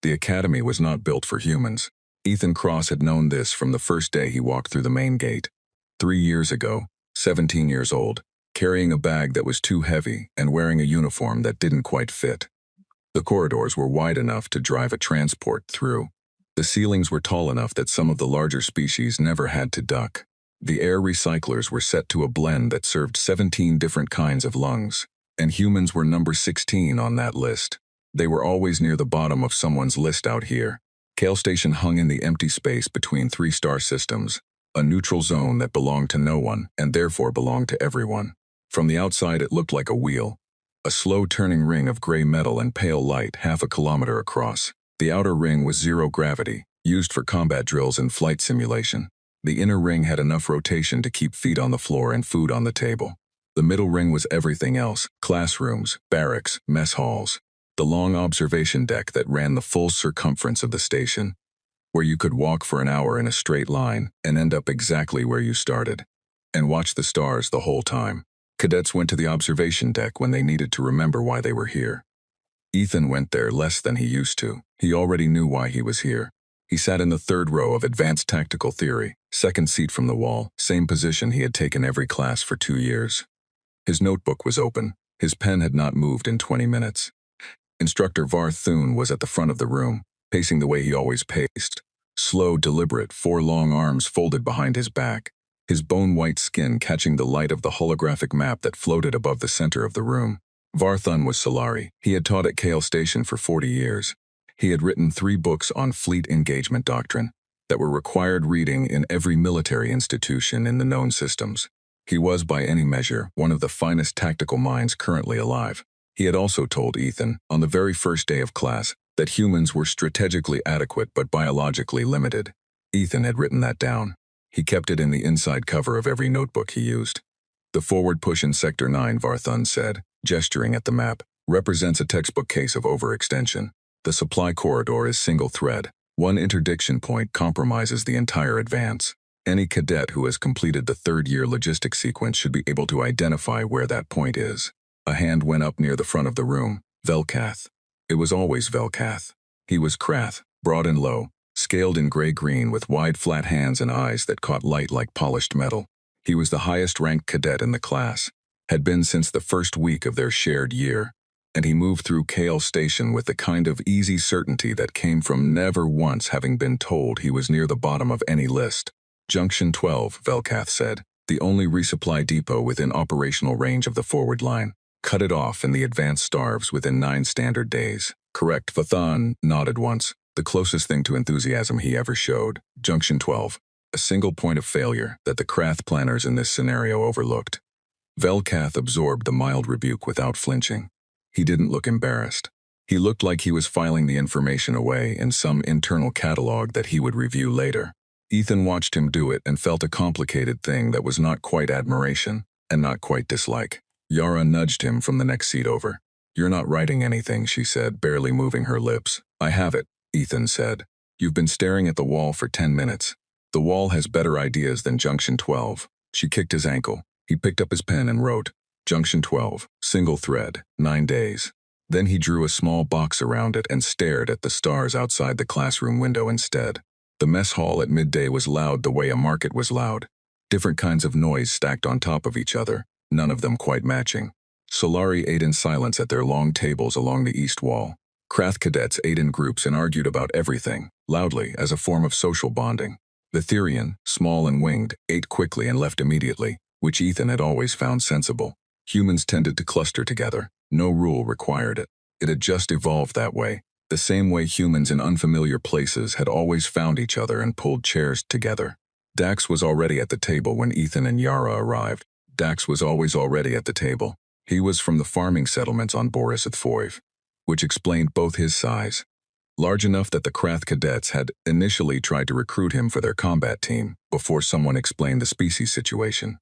The academy was not built for humans. Ethan Cross had known this from the first day he walked through the main gate. 3 years ago, 17 years old, carrying a bag that was too heavy and wearing a uniform that didn't quite fit. The corridors were wide enough to drive a transport through. The ceilings were tall enough that some of the larger species never had to duck. The air recyclers were set to a blend that served 17 different kinds of lungs, and humans were number 16 on that list. They were always near the bottom of someone's list out here. Kale Station hung in the empty space between 3 star systems, a neutral zone that belonged to no one and therefore belonged to everyone. From the outside it looked like a wheel, a slow turning ring of gray metal and pale light half a kilometer across. The outer ring was zero gravity, used for combat drills and flight simulation. The inner ring had enough rotation to keep feet on the floor and food on the table. The middle ring was everything else: classrooms, barracks, mess halls. The long observation deck that ran the full circumference of the station, where you could walk for an hour in a straight line and end up exactly where you started, and watch the stars the whole time. Cadets went to the observation deck when they needed to remember why they were here. Ethan went there less than he used to. He already knew why he was here. He sat in the 3rd row of Advanced Tactical Theory, 2nd seat from the wall, same position he had taken every class for 2 years. His notebook was open. His pen had not moved in 20 minutes. Instructor Var Thune was at the front of the room, pacing the way he always paced. Slow, deliberate, 4 long arms folded behind his back, his bone-white skin catching the light of the holographic map that floated above the center of the room. Var Thune was Solari. He had taught at Kale Station for 40 years. He had written 3 books on fleet engagement doctrine that were required reading in every military institution in the known systems. He was, by any measure, one of the finest tactical minds currently alive. He had also told Ethan, on the very first day of class, that humans were strategically adequate but biologically limited. Ethan had written that down. He kept it in the inside cover of every notebook he used. The forward push in Sector 9, Var Thune said, gesturing at the map, represents a textbook case of overextension. The supply corridor is single thread. One interdiction point compromises the entire advance. Any cadet who has completed the 3rd-year logistics sequence should be able to identify where that point is. A hand went up near the front of the room. Velkath. It was always Velkath. He was Krath, broad and low, scaled in gray-green with wide flat hands and eyes that caught light like polished metal. He was the highest-ranked cadet in the class, had been since the first week of their shared year, and he moved through Kale Station with the kind of easy certainty that came from never once having been told he was near the bottom of any list. Junction 12, Velkath said, the only resupply depot within operational range of the forward line. Cut it off and the advance starves within 9 standard days. Correct. Vathan nodded once, the closest thing to enthusiasm he ever showed. Junction 12, a single point of failure that the Krath planners in this scenario overlooked. Velkath absorbed the mild rebuke without flinching. He didn't look embarrassed. He looked like he was filing the information away in some internal catalog that he would review later. Ethan watched him do it and felt a complicated thing that was not quite admiration and not quite dislike. Yara nudged him from the next seat over. You're not writing anything, she said, barely moving her lips. I have it, Ethan said. You've been staring at the wall for 10 minutes. The wall has better ideas than Junction 12. She kicked his ankle. He picked up his pen and wrote, Junction 12, single thread, 9 days. Then he drew a small box around it and stared at the stars outside the classroom window instead. The mess hall at midday was loud the way a market was loud. Different kinds of noise stacked on top of each other, none of them quite matching. Solari ate in silence at their long tables along the east wall. Krath cadets ate in groups and argued about everything, loudly, as a form of social bonding. The Therian, small and winged, ate quickly and left immediately, which Ethan had always found sensible. Humans tended to cluster together. No rule required it. It had just evolved that way, the same way humans in unfamiliar places had always found each other and pulled chairs together. Dax was already at the table when Ethan and Yara arrived. Dax was always already at the table. He was from the farming settlements on Borisov Foiv, which explained both his size. Large enough that the Krath cadets had initially tried to recruit him for their combat team before someone explained the species situation,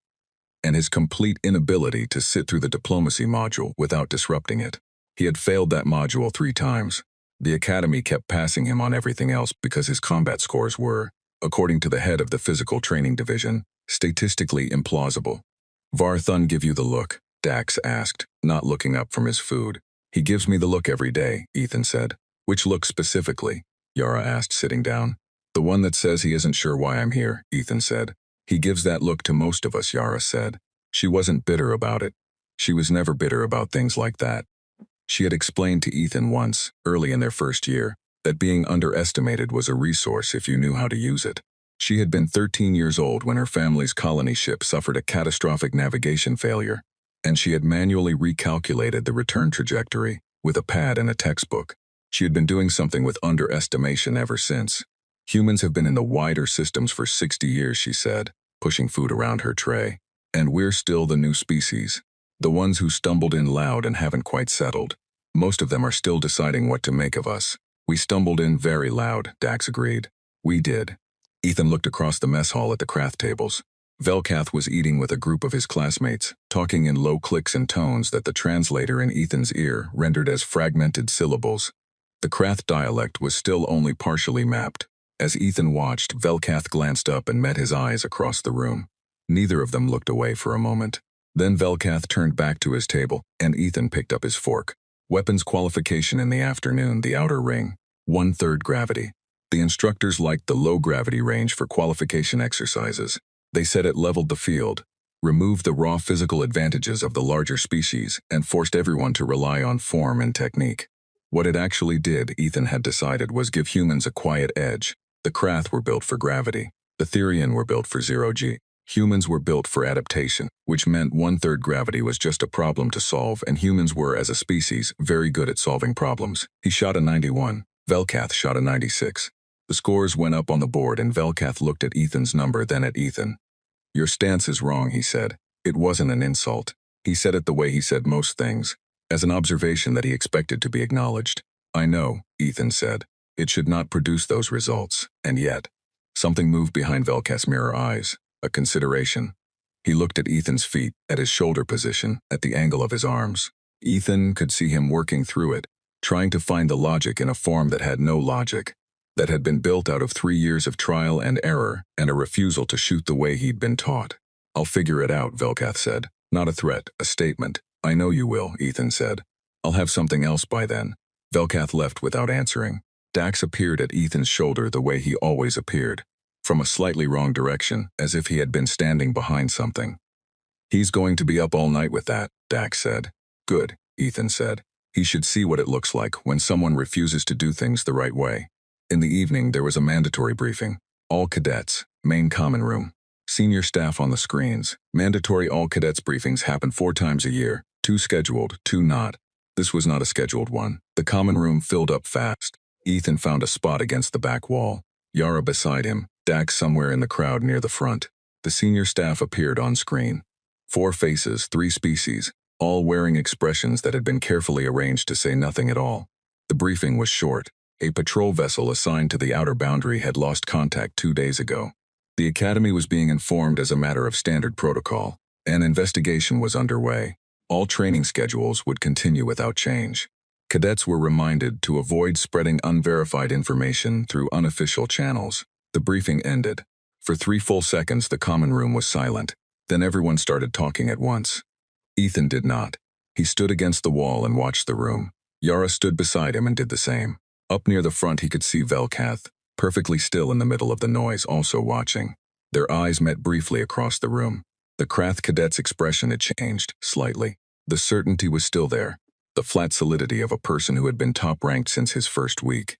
and his complete inability to sit through the diplomacy module without disrupting it. He had failed that module 3 times. The academy kept passing him on everything else because his combat scores were, according to the head of the physical training division, statistically implausible. Var Thune give you the look? Dax asked, not looking up from his food. He gives me the look every day, Ethan said. Which look specifically? Yara asked, sitting down. The one that says he isn't sure why I'm here, Ethan said. He gives that look to most of us, Yara said. She wasn't bitter about it. She was never bitter about things like that. She had explained to Ethan once, early in their first year, that being underestimated was a resource if you knew how to use it. She had been 13 years old when her family's colony ship suffered a catastrophic navigation failure, and she had manually recalculated the return trajectory with a pad and a textbook. She had been doing something with underestimation ever since. Humans have been in the wider systems for 60 years, she said, pushing food around her tray. And we're still the new species. The ones who stumbled in loud and haven't quite settled. Most of them are still deciding what to make of us. We stumbled in very loud, Dax agreed. We did. Ethan looked across the mess hall at the Krath tables. Velkath was eating with a group of his classmates, talking in low clicks and tones that the translator in Ethan's ear rendered as fragmented syllables. The Krath dialect was still only partially mapped. As Ethan watched, Velkath glanced up and met his eyes across the room. Neither of them looked away for a moment. Then Velkath turned back to his table, and Ethan picked up his fork. Weapons qualification in the afternoon, the outer ring. 1/3 gravity. The instructors liked the low gravity range for qualification exercises. They said it leveled the field, removed the raw physical advantages of the larger species, and forced everyone to rely on form and technique. What it actually did, Ethan had decided, was give humans a quiet edge. The Krath were built for gravity. The Therian were built for zero-G. Humans were built for adaptation, which meant 1/3 gravity was just a problem to solve, and humans were, as a species, very good at solving problems. He shot a 91. Velkath shot a 96. The scores went up on the board, and Velkath looked at Ethan's number, then at Ethan. Your stance is wrong, he said. It wasn't an insult. He said it the way he said most things, as an observation that he expected to be acknowledged. I know, Ethan said. It should not produce those results, and yet. Something moved behind Velkath's mirror eyes. A consideration. He looked at Ethan's feet, at his shoulder position, at the angle of his arms. Ethan could see him working through it, trying to find the logic in a form that had no logic, that had been built out of 3 years of trial and error and a refusal to shoot the way he'd been taught. I'll figure it out, Velkath said. Not a threat, a statement. I know you will, Ethan said. I'll have something else by then. Velkath left without answering. Dax appeared at Ethan's shoulder the way he always appeared, from a slightly wrong direction, as if he had been standing behind something. He's going to be up all night with that, Dax said. Good, Ethan said. He should see what it looks like when someone refuses to do things the right way. In the evening, there was a mandatory briefing. All cadets, main common room. Senior staff on the screens. Mandatory all cadets briefings happen 4 times a year, 2 scheduled, 2 not. This was not a scheduled one. The common room filled up fast. Ethan found a spot against the back wall. Yara beside him, Dax somewhere in the crowd near the front. The senior staff appeared on screen. 4 faces, 3 species, all wearing expressions that had been carefully arranged to say nothing at all. The briefing was short. A patrol vessel assigned to the outer boundary had lost contact 2 days ago. The academy was being informed as a matter of standard protocol. An investigation was underway. All training schedules would continue without change. Cadets were reminded to avoid spreading unverified information through unofficial channels. The briefing ended. For 3 full seconds, the common room was silent. Then everyone started talking at once. Ethan did not. He stood against the wall and watched the room. Yara stood beside him and did the same. Up near the front, he could see Velkath, perfectly still in the middle of the noise, also watching. Their eyes met briefly across the room. The Krath cadet's expression had changed, slightly. The certainty was still there, the flat solidity of a person who had been top-ranked since his first week.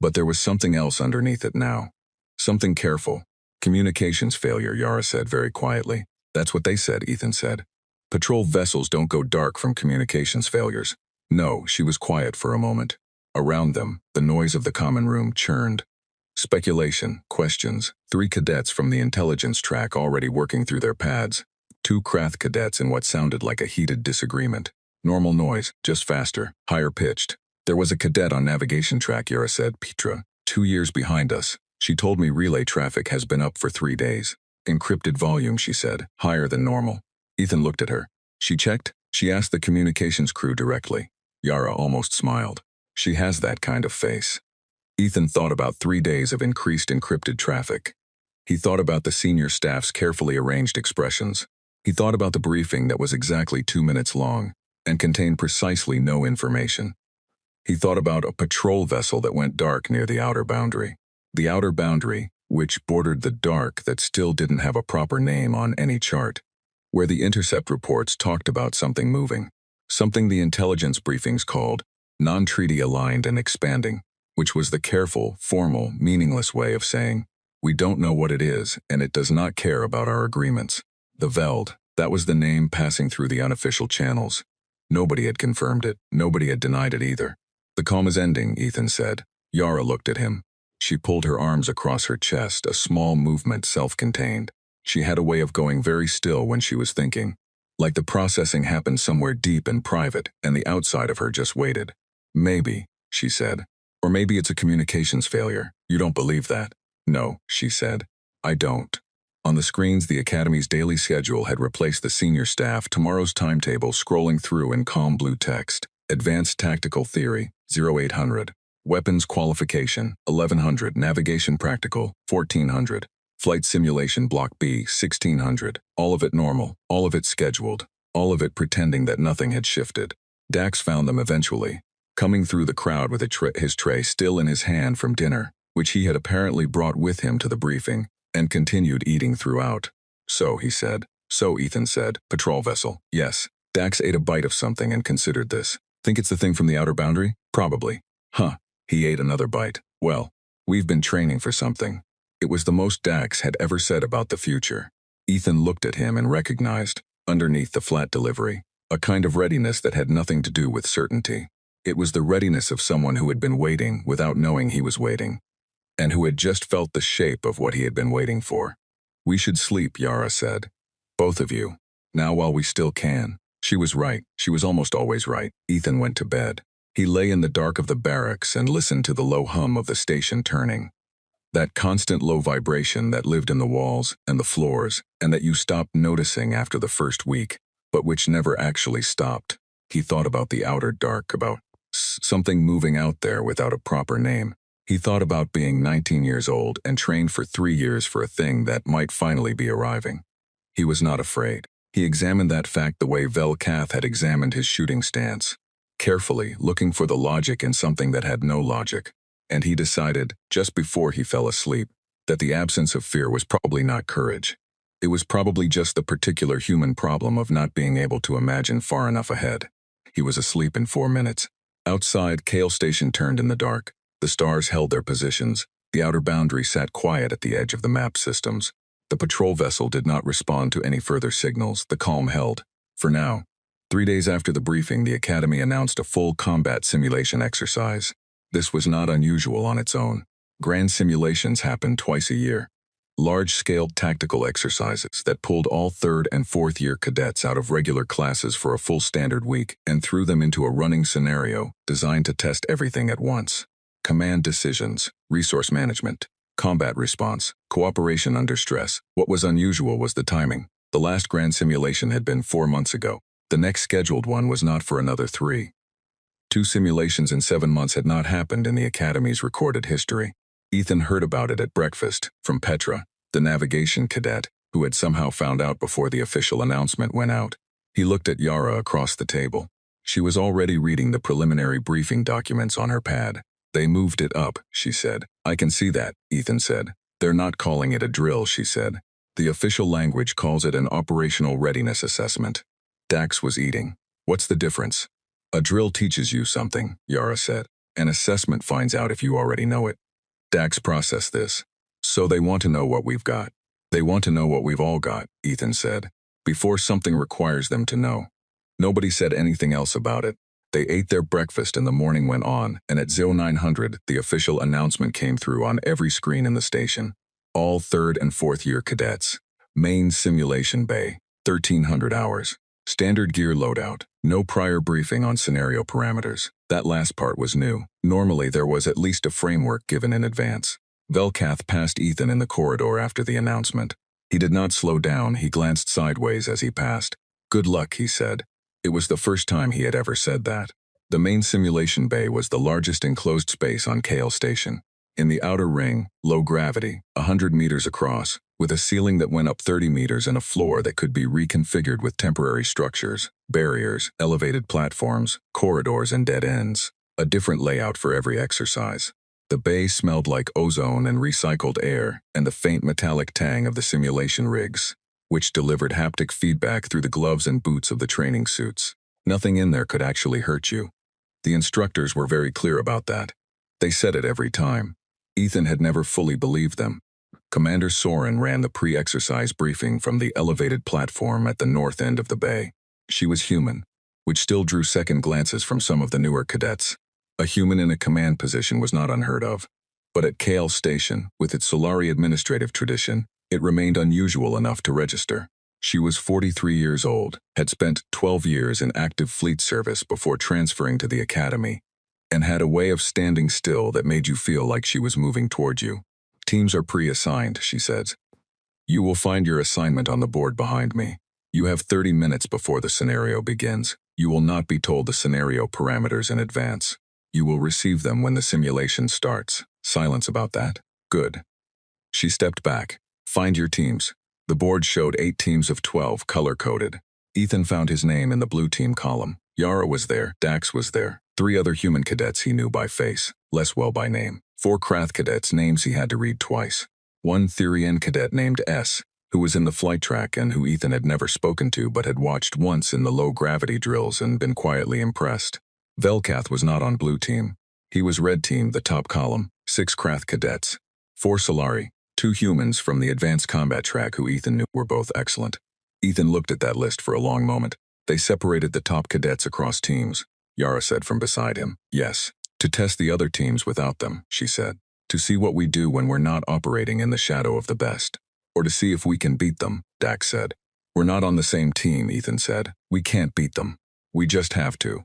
But there was something else underneath it now. Something careful. Communications failure, Yara said very quietly. That's what they said, Ethan said. Patrol vessels don't go dark from communications failures. No, she was quiet for a moment. Around them, the noise of the common room churned. Speculation, questions, 3 cadets from the intelligence track already working through their pads. 2 Krath cadets in what sounded like a heated disagreement. Normal noise, just faster, higher pitched. There was a cadet on navigation track, Yara said, Petra, 2 years behind us. She told me relay traffic has been up for 3 days. Encrypted volume, she said, higher than normal. Ethan looked at her. She checked. She asked the communications crew directly. Yara almost smiled. She has that kind of face. Ethan thought about 3 days of increased encrypted traffic. He thought about the senior staff's carefully arranged expressions. He thought about the briefing that was exactly 2 minutes long and contained precisely no information. He thought about a patrol vessel that went dark near the outer boundary. The outer boundary, which bordered the dark that still didn't have a proper name on any chart, where the intercept reports talked about something moving, something the intelligence briefings called non-treaty aligned and expanding, which was the careful, formal, meaningless way of saying, we don't know what it is, and it does not care about our agreements. The Veld, that was the name passing through the unofficial channels. Nobody had confirmed it, nobody had denied it either. The calm is ending, Ethan said. Yara looked at him. She pulled her arms across her chest, a small movement self-contained. She had a way of going very still when she was thinking, like the processing happened somewhere deep and private, and the outside of her just waited. Maybe, she said. Or maybe it's a communications failure. You don't believe that? No, she said. I don't. On the screens, the Academy's daily schedule had replaced the senior staff tomorrow's timetable scrolling through in calm blue text. Advanced Tactical Theory, 0800. Weapons Qualification, 1100. Navigation Practical, 1400. Flight Simulation Block B, 1600. All of it normal, all of it scheduled, all of it pretending that nothing had shifted. Dax found them eventually, coming through the crowd with his tray still in his hand from dinner, which he had apparently brought with him to the briefing, and continued eating throughout. So, he said. So, Ethan said. Patrol vessel. Yes. Dax ate a bite of something and considered this. Think it's the thing from the outer boundary? Probably. Huh. He ate another bite. Well, we've been training for something. It was the most Dax had ever said about the future. Ethan looked at him and recognized, underneath the flat delivery, a kind of readiness that had nothing to do with certainty. It was the readiness of someone who had been waiting without knowing he was waiting, and who had just felt the shape of what he had been waiting for. We should sleep, Yara said. Both of you. Now while we still can. She was right. She was almost always right. Ethan went to bed. He lay in the dark of the barracks and listened to the low hum of the station turning. That constant low vibration that lived in the walls and the floors, and that you stopped noticing after the first week, but which never actually stopped. He thought about the outer dark, about something moving out there without a proper name. He thought about being 19 years old and trained for 3 years for a thing that might finally be arriving. He was not afraid. He examined that fact the way Velkath had examined his shooting stance, carefully looking for the logic in something that had no logic. And he decided, just before he fell asleep, that the absence of fear was probably not courage. It was probably just the particular human problem of not being able to imagine far enough ahead. He was asleep in 4 minutes. Outside, Kale Station turned in the dark. The stars held their positions. The outer boundary sat quiet at the edge of the map systems. The patrol vessel did not respond to any further signals. The calm held. For now. 3 days after the briefing, the Academy announced a full combat simulation exercise. This was not unusual on its own. Grand simulations happened twice a year. Large-scale tactical exercises that pulled all 3rd and 4th year cadets out of regular classes for a full standard week and threw them into a running scenario designed to test everything at once. Command decisions, resource management, combat response, cooperation under stress. What was unusual was the timing. The last grand simulation had been 4 months ago. The next scheduled one was not for another 3. 2 simulations in 7 months had not happened in the Academy's recorded history. Ethan heard about it at breakfast from Petra, the navigation cadet, who had somehow found out before the official announcement went out. He looked at Yara across the table. She was already reading the preliminary briefing documents on her pad. They moved it up, she said. I can see that, Ethan said. They're not calling it a drill, she said. The official language calls it an operational readiness assessment. Dax was eating. What's the difference? A drill teaches you something, Yara said. An assessment finds out if you already know it. Dax processed this. So they want to know what we've got. They want to know what we've all got, Ethan said, before something requires them to know. Nobody said anything else about it. They ate their breakfast and the morning went on, and at 0900 the official announcement came through on every screen in the station. All 3rd and 4th year cadets. Main simulation bay, 1300 hours. Standard gear loadout. No prior briefing on scenario parameters. That last part was new. Normally there was at least a framework given in advance. Velkath passed Ethan in the corridor after the announcement. He did not slow down. He glanced sideways as he passed. Good luck, he said. It was the first time he had ever said that. The main simulation bay was the largest enclosed space on Kale Station. In the outer ring, low gravity, 100 meters across, with a ceiling that went up 30 meters and a floor that could be reconfigured with temporary structures, barriers, elevated platforms, corridors, and dead ends. a different layout for every exercise. The bay smelled like ozone and recycled air and the faint metallic tang of the simulation rigs, which delivered haptic feedback through the gloves and boots of the training suits. Nothing in there could actually hurt you. The instructors were very clear about that. They said it every time. Ethan had never fully believed them. Commander Soren ran the pre-exercise briefing from the elevated platform at the north end of the bay. She was human, which still drew second glances from some of the newer cadets. A human in a command position was not unheard of. But at Kale Station, with its Solari administrative tradition, it remained unusual enough to register. She was 43 years old, had spent 12 years in active fleet service before transferring to the academy, and had a way of standing still that made you feel like she was moving toward you. Teams are pre-assigned, she said. You will find your assignment on the board behind me. You have 30 minutes before the scenario begins. You will not be told the scenario parameters in advance. You will receive them when the simulation starts. Silence about that. Good. She stepped back. Find your teams. The board showed 8 teams of 12 color-coded. Ethan found his name in the blue team column. Yara was there, Dax was there, 3 other human cadets he knew by face, less well by name. 4 Krath cadets' names he had to read twice. 1 Therian cadet named S, who was in the flight track and who Ethan had never spoken to but had watched once in the low-gravity drills and been quietly impressed. Velkath was not on blue team. He was red team, the top column, 6 Krath cadets. 4 Solari, 2 humans from the advanced combat track who Ethan knew were both excellent. Ethan looked at that list for a long moment. They separated the top cadets across teams. Yara said from beside him, yes. To test the other teams without them, she said. To see what we do when we're not operating in the shadow of the best. Or to see if we can beat them, Dax said. We're not on the same team, Ethan said. We can't beat them. We just have to.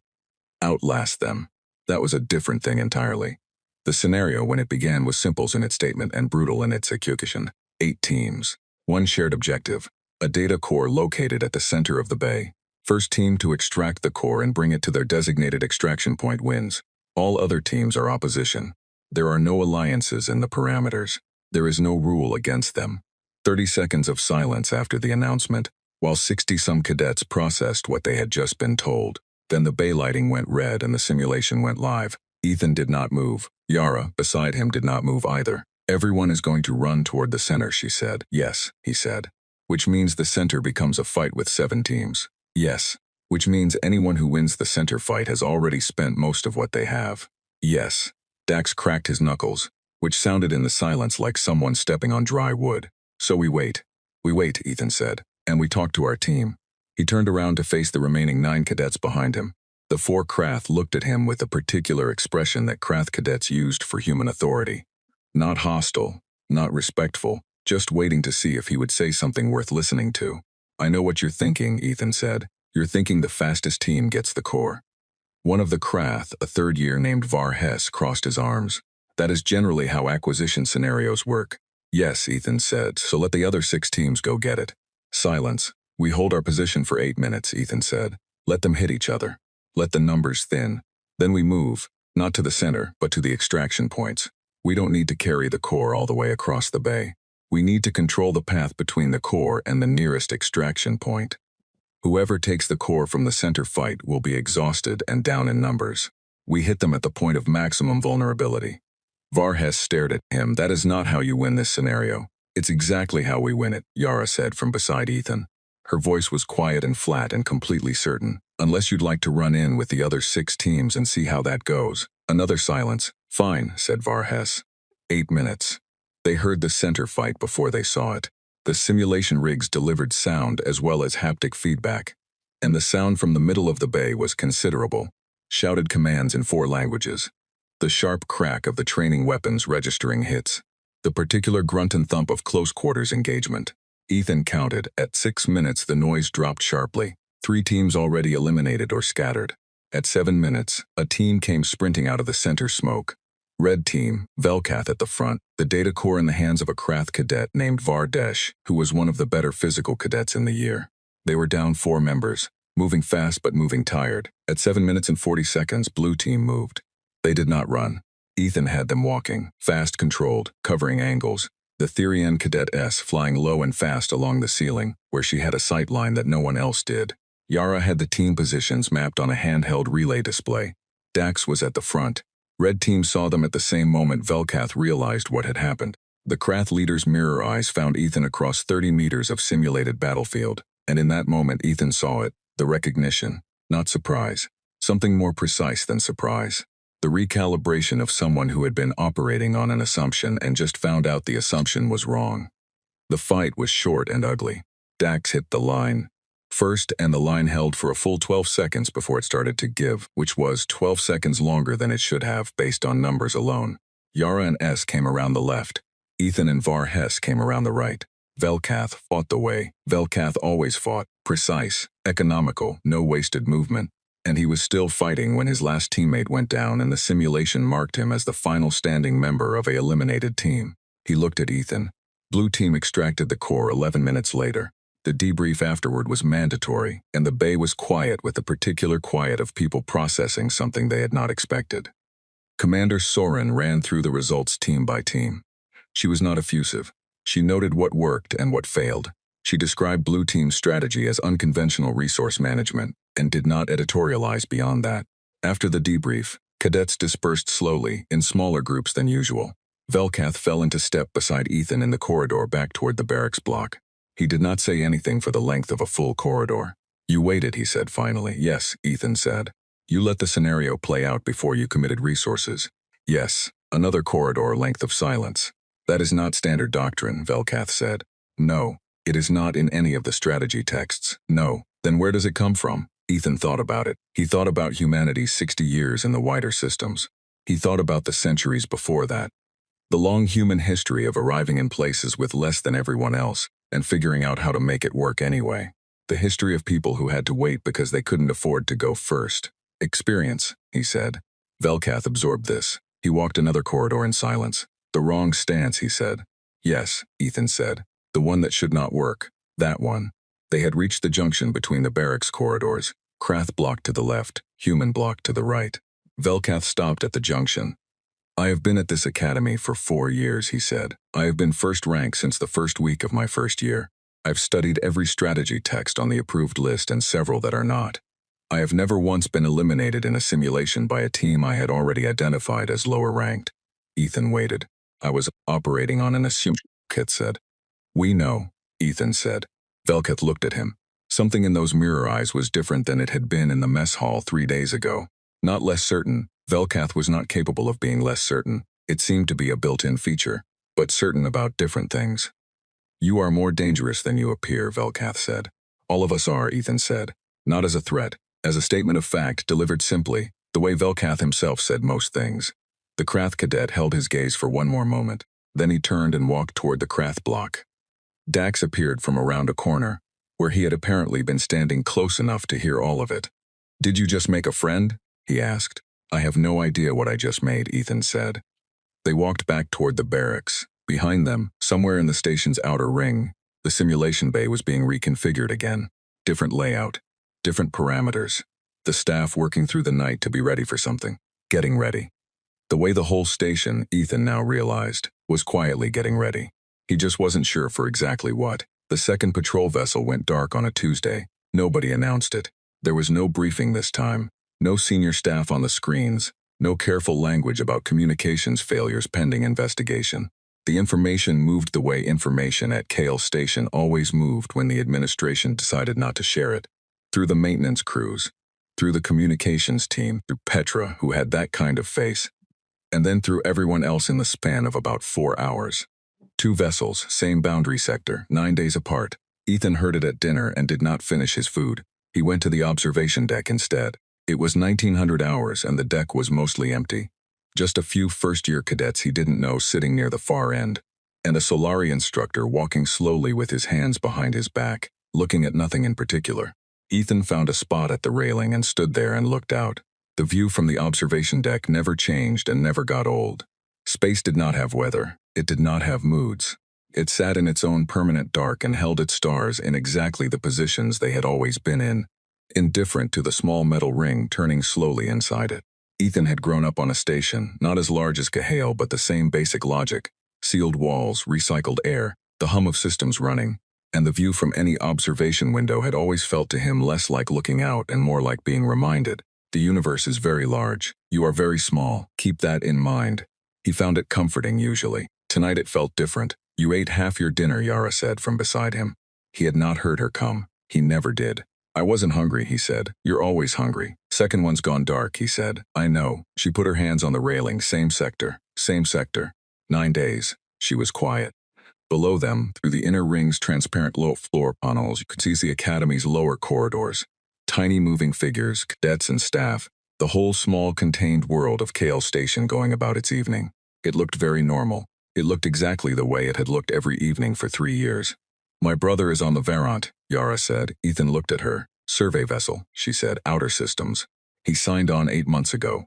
Outlast them. That was a different thing entirely. The scenario when it began was simple in its statement and brutal in its execution. 8 teams. 1 shared objective. A data core located at the center of the bay. First team to extract the core and bring it to their designated extraction point wins. All other teams are opposition. There are no alliances in the parameters. There is no rule against them. 30 seconds of silence after the announcement, while 60-some cadets processed what they had just been told. Then the bay lighting went red and the simulation went live. Ethan did not move. Yara, beside him, did not move either. Everyone is going to run toward the center, she said. Yes, he said. Which means the center becomes a fight with 7 teams. Yes. Which means anyone who wins the center fight has already spent most of what they have. Yes. Dax cracked his knuckles, which sounded in the silence like someone stepping on dry wood. So we wait. We wait, Ethan said, and we talk to our team. He turned around to face the remaining 9 cadets behind him. The 4 Krath looked at him with a particular expression that Krath cadets used for human authority. Not hostile, not respectful, just waiting to see if he would say something worth listening to. I know what you're thinking, Ethan said. You're thinking the fastest team gets the core. One of the Krath, a 3rd year named Var Hess, crossed his arms. That is generally how acquisition scenarios work. Yes, Ethan said, so let the other 6 teams go get it. Silence. We hold our position for 8 minutes, Ethan said. Let them hit each other. Let the numbers thin. Then we move, not to the center, but to the extraction points. We don't need to carry the core all the way across the bay. We need to control the path between the core and the nearest extraction point. Whoever takes the core from the center fight will be exhausted and down in numbers. We hit them at the point of maximum vulnerability. Varhes stared at him. That is not how you win this scenario. It's exactly how we win it, Yara said from beside Ethan. Her voice was quiet and flat and completely certain. Unless you'd like to run in with the other 6 teams and see how that goes. Another silence. Fine, said Varhes. 8 minutes. They heard the center fight before they saw it. The simulation rigs delivered sound as well as haptic feedback, and the sound from the middle of the bay was considerable. Shouted commands in 4 languages. The sharp crack of the training weapons registering hits. The particular grunt and thump of close-quarters engagement. Ethan counted. At 6 minutes the noise dropped sharply. 3 teams already eliminated or scattered. At 7 minutes, a team came sprinting out of the center smoke. Red team, Velkath at the front, the data core in the hands of a Krath cadet named Vardesh, who was one of the better physical cadets in the year. They were down 4 members, moving fast but moving tired. At 7 minutes and 40 seconds, blue team moved. They did not run. Ethan had them walking, fast controlled, covering angles. The Therian cadet S flying low and fast along the ceiling, where she had a sight line that no one else did. Yara had the team positions mapped on a handheld relay display. Dax was at the front. Red Team saw them at the same moment Velkath realized what had happened. The Krath leader's mirror eyes found Ethan across 30 meters of simulated battlefield, and in that moment Ethan saw it, the recognition, not surprise, something more precise than surprise. The recalibration of someone who had been operating on an assumption and just found out the assumption was wrong. The fight was short and ugly. Dax hit the line first, and the line held for a full 12 seconds before it started to give, which was 12 seconds longer than it should have based on numbers alone. Yara and S came around the left. Ethan and Var Hess came around the right. Velkath fought the way Velkath always fought, precise, economical, no wasted movement. And he was still fighting when his last teammate went down and the simulation marked him as the final standing member of a eliminated team. He looked at Ethan. Blue team extracted the core 11 minutes later. The debrief afterward was mandatory, and the bay was quiet with the particular quiet of people processing something they had not expected. Commander Soren ran through the results team by team. She was not effusive. She noted what worked and what failed. She described Blue Team's strategy as unconventional resource management and did not editorialize beyond that. After the debrief, cadets dispersed slowly, in smaller groups than usual. Velkath fell into step beside Ethan in the corridor back toward the barracks block. He did not say anything for the length of a full corridor. "You waited," he said finally. "Yes," Ethan said. "You let the scenario play out before you committed resources." "Yes." Another corridor length of silence. "That is not standard doctrine," Velkath said. "No. It is not in any of the strategy texts." "No. Then where does it come from?" Ethan thought about it. He thought about humanity's 60 years in the wider systems. He thought about the centuries before that. The long human history of arriving in places with less than everyone else and figuring out how to make it work anyway. The history of people who had to wait because they couldn't afford to go first. "Experience," he said. Velkath absorbed this. He walked another corridor in silence. "The wrong stance," he said. "Yes," Ethan said. "The one that should not work. That one." They had reached the junction between the barracks corridors. Krath block to the left, human block to the right. Velkath stopped at the junction. "I have been at this academy for 4 years," he said. "I have been first rank since the first week of my first year. I've studied every strategy text on the approved list and several that are not. I have never once been eliminated in a simulation by a team I had already identified as lower ranked." Ethan waited. "I was operating on an assumption," Kit said. "We know," Ethan said. Velkath looked at him. Something in those mirror eyes was different than it had been in the mess hall 3 days ago. Not less certain. Velkath was not capable of being less certain. It seemed to be a built-in feature, but certain about different things. "You are more dangerous than you appear," Velkath said. "All of us are," Ethan said. Not as a threat, as a statement of fact delivered simply, the way Velkath himself said most things. The Krath cadet held his gaze for one more moment. Then he turned and walked toward the Krath block. Dax appeared from around a corner, where he had apparently been standing close enough to hear all of it. "Did you just make a friend?" he asked. "I have no idea what I just made," Ethan said. They walked back toward the barracks. Behind them, somewhere in the station's outer ring, the simulation bay was being reconfigured again. Different layout, different parameters. The staff working through the night to be ready for something. Getting ready. The way the whole station, Ethan now realized, was quietly getting ready. He just wasn't sure for exactly what. The second patrol vessel went dark on a Tuesday. Nobody announced it. There was no briefing this time. No senior staff on the screens. No careful language about communications failures pending investigation. The information moved the way information at Kale Station always moved when the administration decided not to share it. Through the maintenance crews. Through the communications team. Through Petra, who had that kind of face. And then through everyone else in the span of about 4 hours. 2 vessels, same boundary sector, 9 days apart. Ethan heard it at dinner and did not finish his food. He went to the observation deck instead. It was 1900 hours and the deck was mostly empty. Just a few first-year cadets he didn't know sitting near the far end, and a Solari instructor walking slowly with his hands behind his back, looking at nothing in particular. Ethan found a spot at the railing and stood there and looked out. The view from the observation deck never changed and never got old. Space did not have weather. It did not have moods. It sat in its own permanent dark and held its stars in exactly the positions they had always been in, indifferent to the small metal ring turning slowly inside it. Ethan had grown up on a station, not as large as Cahale but the same basic logic. Sealed walls, recycled air, the hum of systems running, and the view from any observation window had always felt to him less like looking out and more like being reminded. The universe is very large. You are very small. Keep that in mind. He found it comforting usually. Tonight it felt different. You ate half your dinner, Yara said from beside him. He had not heard her come. He never did. I wasn't hungry, he said. You're always hungry. Second one's gone dark, he said. I know. She put her hands on the railing. Same sector. Same sector. 9 days. She was quiet. Below them, through the inner ring's transparent low floor panels, you could see the academy's lower corridors. Tiny moving figures, cadets and staff, the whole small contained world of Kale Station going about its evening. It looked very normal. It looked exactly the way it had looked every evening for 3 years. My brother is on the Varant, Yara said. Ethan looked at her. Survey vessel, she said, outer systems. He signed on 8 months ago.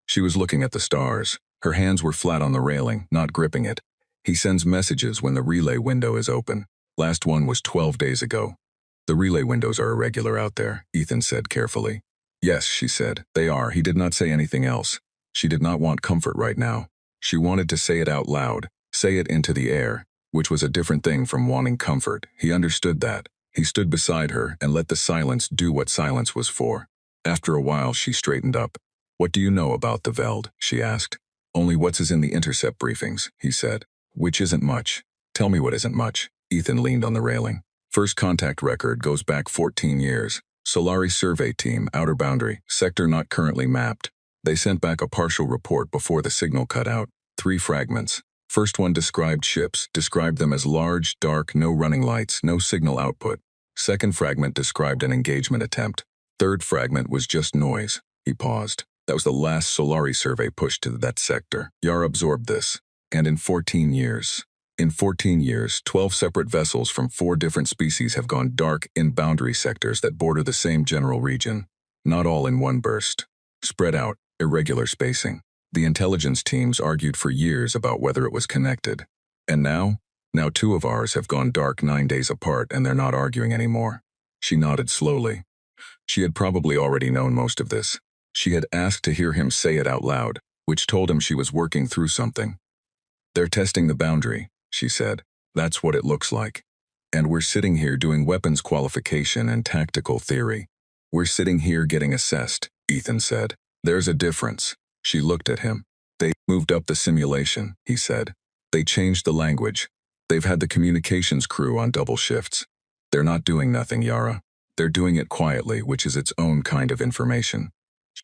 She was looking at the stars. Her hands were flat on the railing, not gripping it. He sends messages when the relay window is open. Last one was 12 days ago. The relay windows are irregular out there, Ethan said carefully. Yes, she said, they are. He did not say anything else. She did not want comfort right now. She wanted to say it out loud, say it into the air, which was a different thing from wanting comfort. He understood that. He stood beside her and let the silence do what silence was for. After a while, she straightened up. What do you know about the Veld? She asked. Only what's in the intercept briefings, he said. Which isn't much. Tell me what isn't much. Ethan leaned on the railing. First contact record goes back 14 years. Solari survey team, outer boundary, sector not currently mapped. They sent back a partial report before the signal cut out. 3 fragments. First one described ships, described them as large, dark, no running lights, no signal output. Second fragment described an engagement attempt. Third fragment was just noise. He paused. That was the last Solari survey pushed to that sector. Yara absorbed this. And in 14 years. In 14 years, 12 separate vessels from 4 different species have gone dark in boundary sectors that border the same general region. Not all in one burst. Spread out, irregular spacing. The intelligence teams argued for years about whether it was connected. And now 2 of ours have gone dark 9 days apart and they're not arguing anymore. She nodded slowly. She had probably already known most of this. She had asked to hear him say it out loud, which told him she was working through something. They're testing the boundary, she said. That's what it looks like. And we're sitting here doing weapons qualification and tactical theory. We're sitting here getting assessed, Ethan said. There's a difference. She looked at him. They moved up the simulation, he said. They changed the language. They've had the communications crew on double shifts. They're not doing nothing, Yara. They're doing it quietly, which is its own kind of information.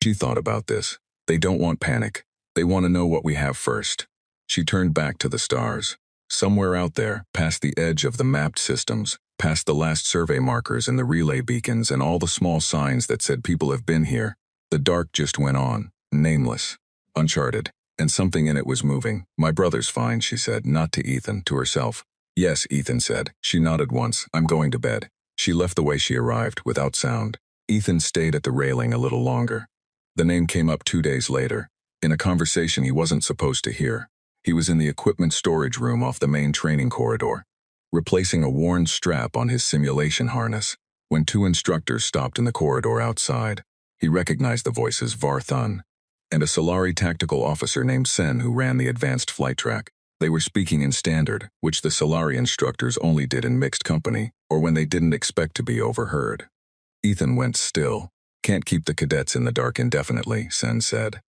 She thought about this. They don't want panic. They want to know what we have first. She turned back to the stars. Somewhere out there, past the edge of the mapped systems, past the last survey markers and the relay beacons and all the small signs that said people have been here, the dark just went on, nameless, uncharted, and something in it was moving. My brother's fine, she said, not to Ethan, to herself. Yes, Ethan said. She nodded once. I'm going to bed. She left the way she arrived, without sound. Ethan stayed at the railing a little longer. The name came up 2 days later, in a conversation he wasn't supposed to hear. He was in the equipment storage room off the main training corridor, replacing a worn strap on his simulation harness, when 2 instructors stopped in the corridor outside. He recognized the voices Varthun and a Solari tactical officer named Sen who ran the advanced flight track. They were speaking in standard, which the Solari instructors only did in mixed company, or when they didn't expect to be overheard. Ethan went still. Can't keep the cadets in the dark indefinitely, Sen said.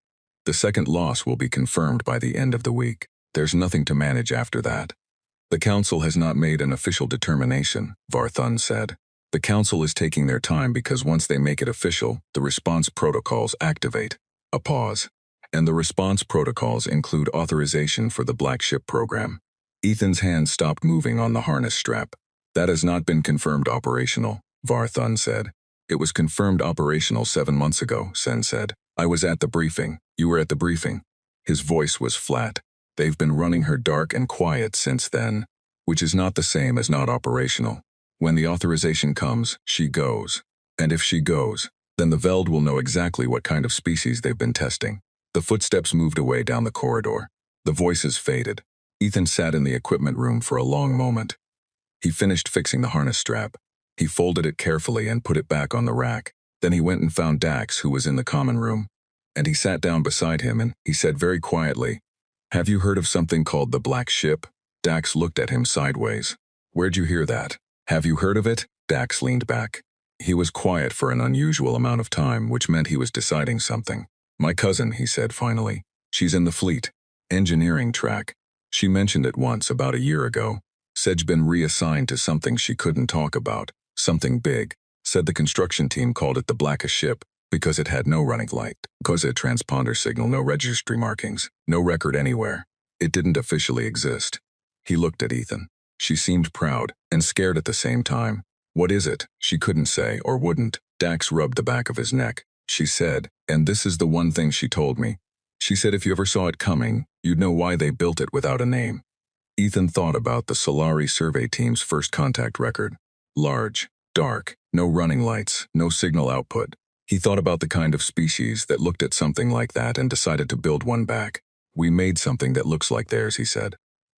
The second loss will be confirmed by the end of the week. There's nothing to manage after that. The council has not made an official determination, Varthun said. The council is taking their time because once they make it official, the response protocols activate. A pause. And the response protocols include authorization for the Black Ship program. Ethan's hand stopped moving on the harness strap. That has not been confirmed operational, Varthun said. It was confirmed operational 7 months ago, Sen said. I was at the briefing. You were at the briefing. His voice was flat. They've been running her dark and quiet since then, which is not the same as not operational. When the authorization comes, she goes. And if she goes, then the Veld will know exactly what kind of species they've been testing. The footsteps moved away down the corridor. The voices faded. Ethan sat in the equipment room for a long moment. He finished fixing the harness strap. He folded it carefully and put it back on the rack. Then he went and found Dax, who was in the common room. And he sat down beside him and he said very quietly, "Have you heard of something called the Black Ship?" Dax looked at him sideways. "Where'd you hear that?" "Have you heard of it?" Dax leaned back. He was quiet for an unusual amount of time, which meant he was deciding something. My cousin, he said finally. She's in the fleet. Engineering track. She mentioned it once about a year ago. Said she'd been reassigned to something she couldn't talk about. Something big. Said the construction team called it the blackest ship because it had no running light, because it transponder signal, no registry markings, no record anywhere. It didn't officially exist. He looked at Ethan. She seemed proud and scared at the same time. What is it? She couldn't say or wouldn't. Dax rubbed the back of his neck. She said, and this is the one thing she told me. She said if you ever saw it coming, you'd know why they built it without a name. Ethan thought about the Solari survey team's first contact record. Large, dark, no running lights, no signal output. He thought about the kind of species that looked at something like that and decided to build one back. We made something that looks like theirs, he said.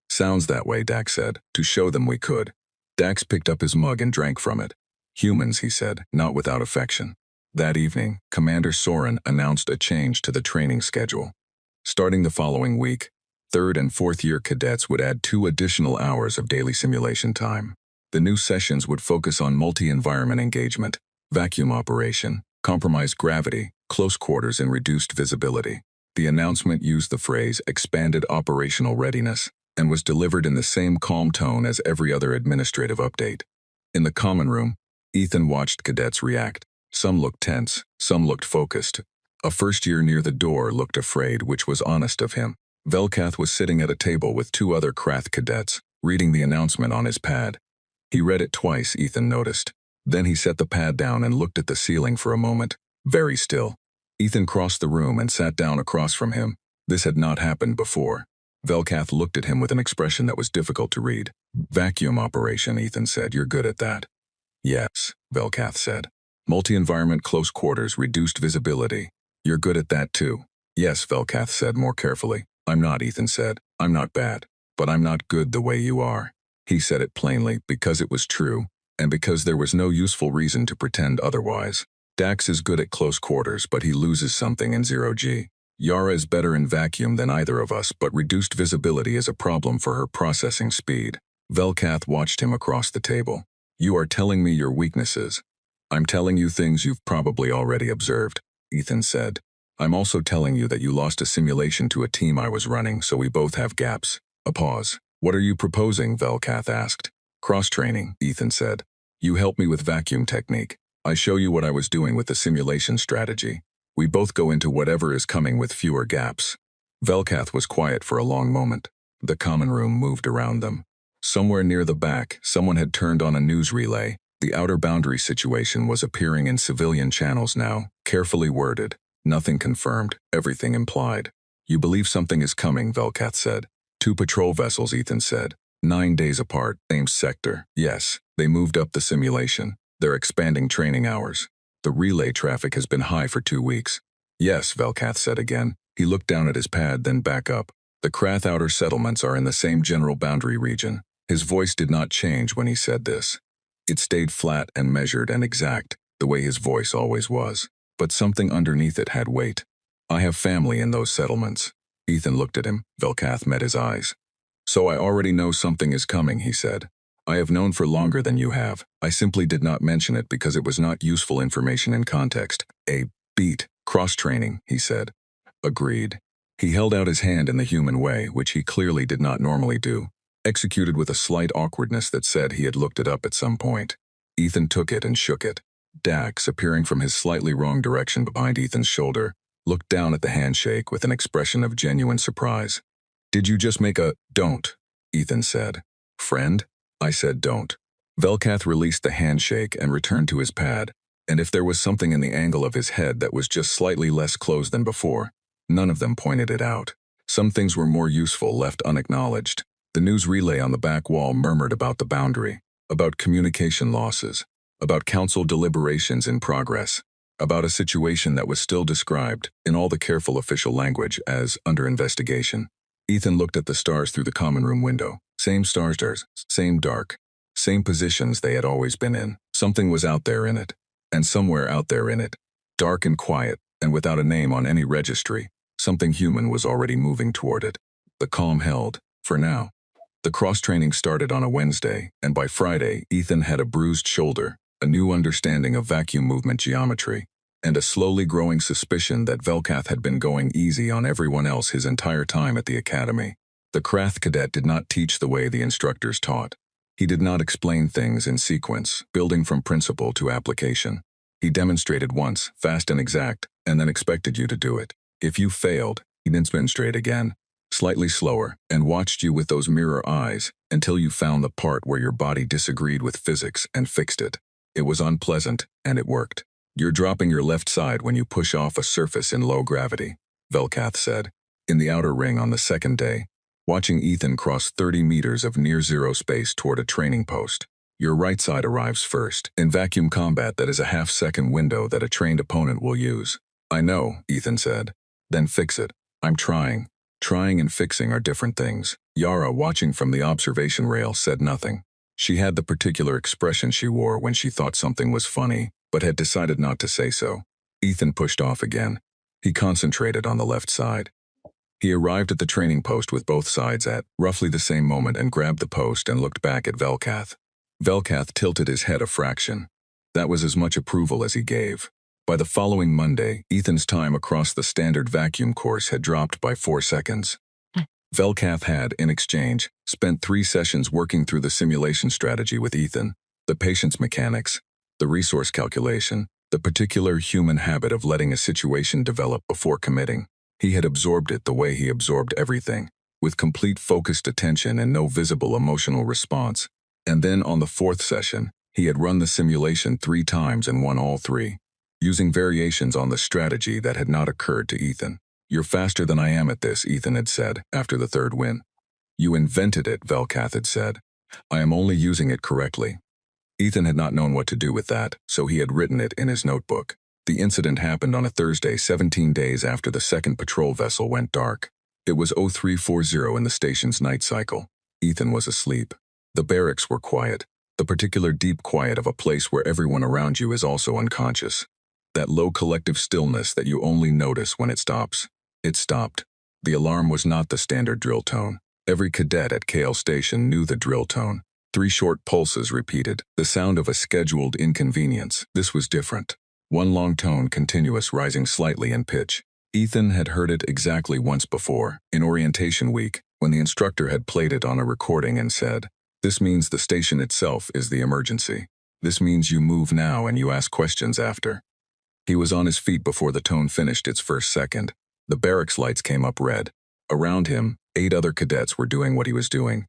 Sounds that way, Dax said, to show them we could. Dax picked up his mug and drank from it. Humans, he said, not without affection. That evening, Commander Soren announced a change to the training schedule. Starting the following week, 3rd and 4th year cadets would add 2 additional hours of daily simulation time. The new sessions would focus on multi-environment engagement, vacuum operation, compromised gravity, close quarters and reduced visibility. The announcement used the phrase expanded operational readiness and was delivered in the same calm tone as every other administrative update. In the common room, Ethan watched cadets react. Some looked tense, some looked focused. A first year near the door looked afraid, which was honest of him. Velkath was sitting at a table with 2 other Krath cadets, reading the announcement on his pad. He read it twice, Ethan noticed. Then he set the pad down and looked at the ceiling for a moment, very still. Ethan crossed the room and sat down across from him. This had not happened before. Velkath looked at him with an expression that was difficult to read. Vacuum operation, Ethan said. You're good at that. Yes, Velkath said. Multi-environment close quarters, reduced visibility. You're good at that too. Yes, Velkath said more carefully. I'm not, Ethan said. I'm not bad. But I'm not good the way you are. He said it plainly because it was true, and because there was no useful reason to pretend otherwise. Dax is good at close quarters, but he loses something in 0G. Yara is better in vacuum than either of us, but reduced visibility is a problem for her processing speed. Velkath watched him across the table. You are telling me your weaknesses. I'm telling you things you've probably already observed, Ethan said. I'm also telling you that you lost a simulation to a team I was running, so we both have gaps. A pause. What are you proposing? Velkath asked. Cross-training, Ethan said. You help me with vacuum technique. I show you what I was doing with the simulation strategy. We both go into whatever is coming with fewer gaps. Velkath was quiet for a long moment. The common room moved around them. Somewhere near the back, someone had turned on a news relay. The outer boundary situation was appearing in civilian channels now, carefully worded. Nothing confirmed, everything implied. You believe something is coming, Velkath said. 2 patrol vessels, Ethan said. 9 days apart, same sector. Yes, they moved up the simulation. They're expanding training hours. The relay traffic has been high for 2 weeks. Yes, Velkath said again. He looked down at his pad, then back up. The Krath outer settlements are in the same general boundary region. His voice did not change when he said this. It stayed flat and measured and exact, the way his voice always was. But something underneath it had weight. I have family in those settlements. Ethan looked at him. Velkath met his eyes. So I already know something is coming, he said. I have known for longer than you have. I simply did not mention it because it was not useful information in context. A beat. Cross-training, he said. Agreed. He held out his hand in the human way, which he clearly did not normally do, executed with a slight awkwardness that said he had looked it up at some point. Ethan took it and shook it. Dax, appearing from his slightly wrong direction behind Ethan's shoulder, looked down at the handshake with an expression of genuine surprise. Did you just make a don't? Ethan said. Friend? I said don't. Velkath released the handshake and returned to his pad, and if there was something in the angle of his head that was just slightly less closed than before, none of them pointed it out. Some things were more useful left unacknowledged. The news relay on the back wall murmured about the boundary, about communication losses, about council deliberations in progress, about a situation that was still described, in all the careful official language, as under investigation. Ethan looked at the stars through the common room window. Same stars, same dark, same positions they had always been in. Something was out there in it, and somewhere out there in it, dark and quiet, and without a name on any registry, something human was already moving toward it. The calm held, for now. The cross-training started on a Wednesday, and by Friday, Ethan had a bruised shoulder, a new understanding of vacuum movement geometry, and a slowly growing suspicion that Velkath had been going easy on everyone else his entire time at the academy. The Krath cadet did not teach the way the instructors taught. He did not explain things in sequence, building from principle to application. He demonstrated once, fast and exact, and then expected you to do it. If you failed, he demonstrated again, slightly slower, and watched you with those mirror eyes until you found the part where your body disagreed with physics and fixed it. It was unpleasant, and it worked. You're dropping your left side when you push off a surface in low gravity, Velkath said. In the outer ring on the second day, watching Ethan cross 30 meters of near-zero space toward a training post. Your right side arrives first. In vacuum combat, that is a half-second window that a trained opponent will use. I know, Ethan said. Then fix it. I'm trying. Trying and fixing are different things. Yara, watching from the observation rail, said nothing. She had the particular expression she wore when she thought something was funny, but had decided not to say so. Ethan pushed off again. He concentrated on the left side. He arrived at the training post with both sides at roughly the same moment and grabbed the post and looked back at Velkath. Velkath tilted his head a fraction. That was as much approval as he gave. By the following Monday, Ethan's time across the standard vacuum course had dropped by 4 seconds. Velkath had, in exchange, spent 3 sessions working through the simulation strategy with Ethan, the patience mechanics, the resource calculation, the particular human habit of letting a situation develop before committing. He had absorbed it the way he absorbed everything, with complete focused attention and no visible emotional response. And then on the 4th session, he had run the simulation 3 times and won all 3, using variations on the strategy that had not occurred to Ethan. You're faster than I am at this, Ethan had said, after the 3rd win. You invented it, Velkath had said. I am only using it correctly. Ethan had not known what to do with that, so he had written it in his notebook. The incident happened on a Thursday 17 days after the 2nd patrol vessel went dark. It was 0340 in the station's night cycle. Ethan was asleep. The barracks were quiet, the particular deep quiet of a place where everyone around you is also unconscious. That low collective stillness that you only notice when it stops. It stopped. The alarm was not the standard drill tone. Every cadet at KL Station knew the drill tone. 3 short pulses repeated, the sound of a scheduled inconvenience. This was different. 1 long tone, continuous, rising slightly in pitch. Ethan had heard it exactly once before, in orientation week, when the instructor had played it on a recording and said, "This means the station itself is the emergency. This means you move now and you ask questions after." He was on his feet before the tone finished its first second. The barracks lights came up red. Around him, 8 other cadets were doing what he was doing.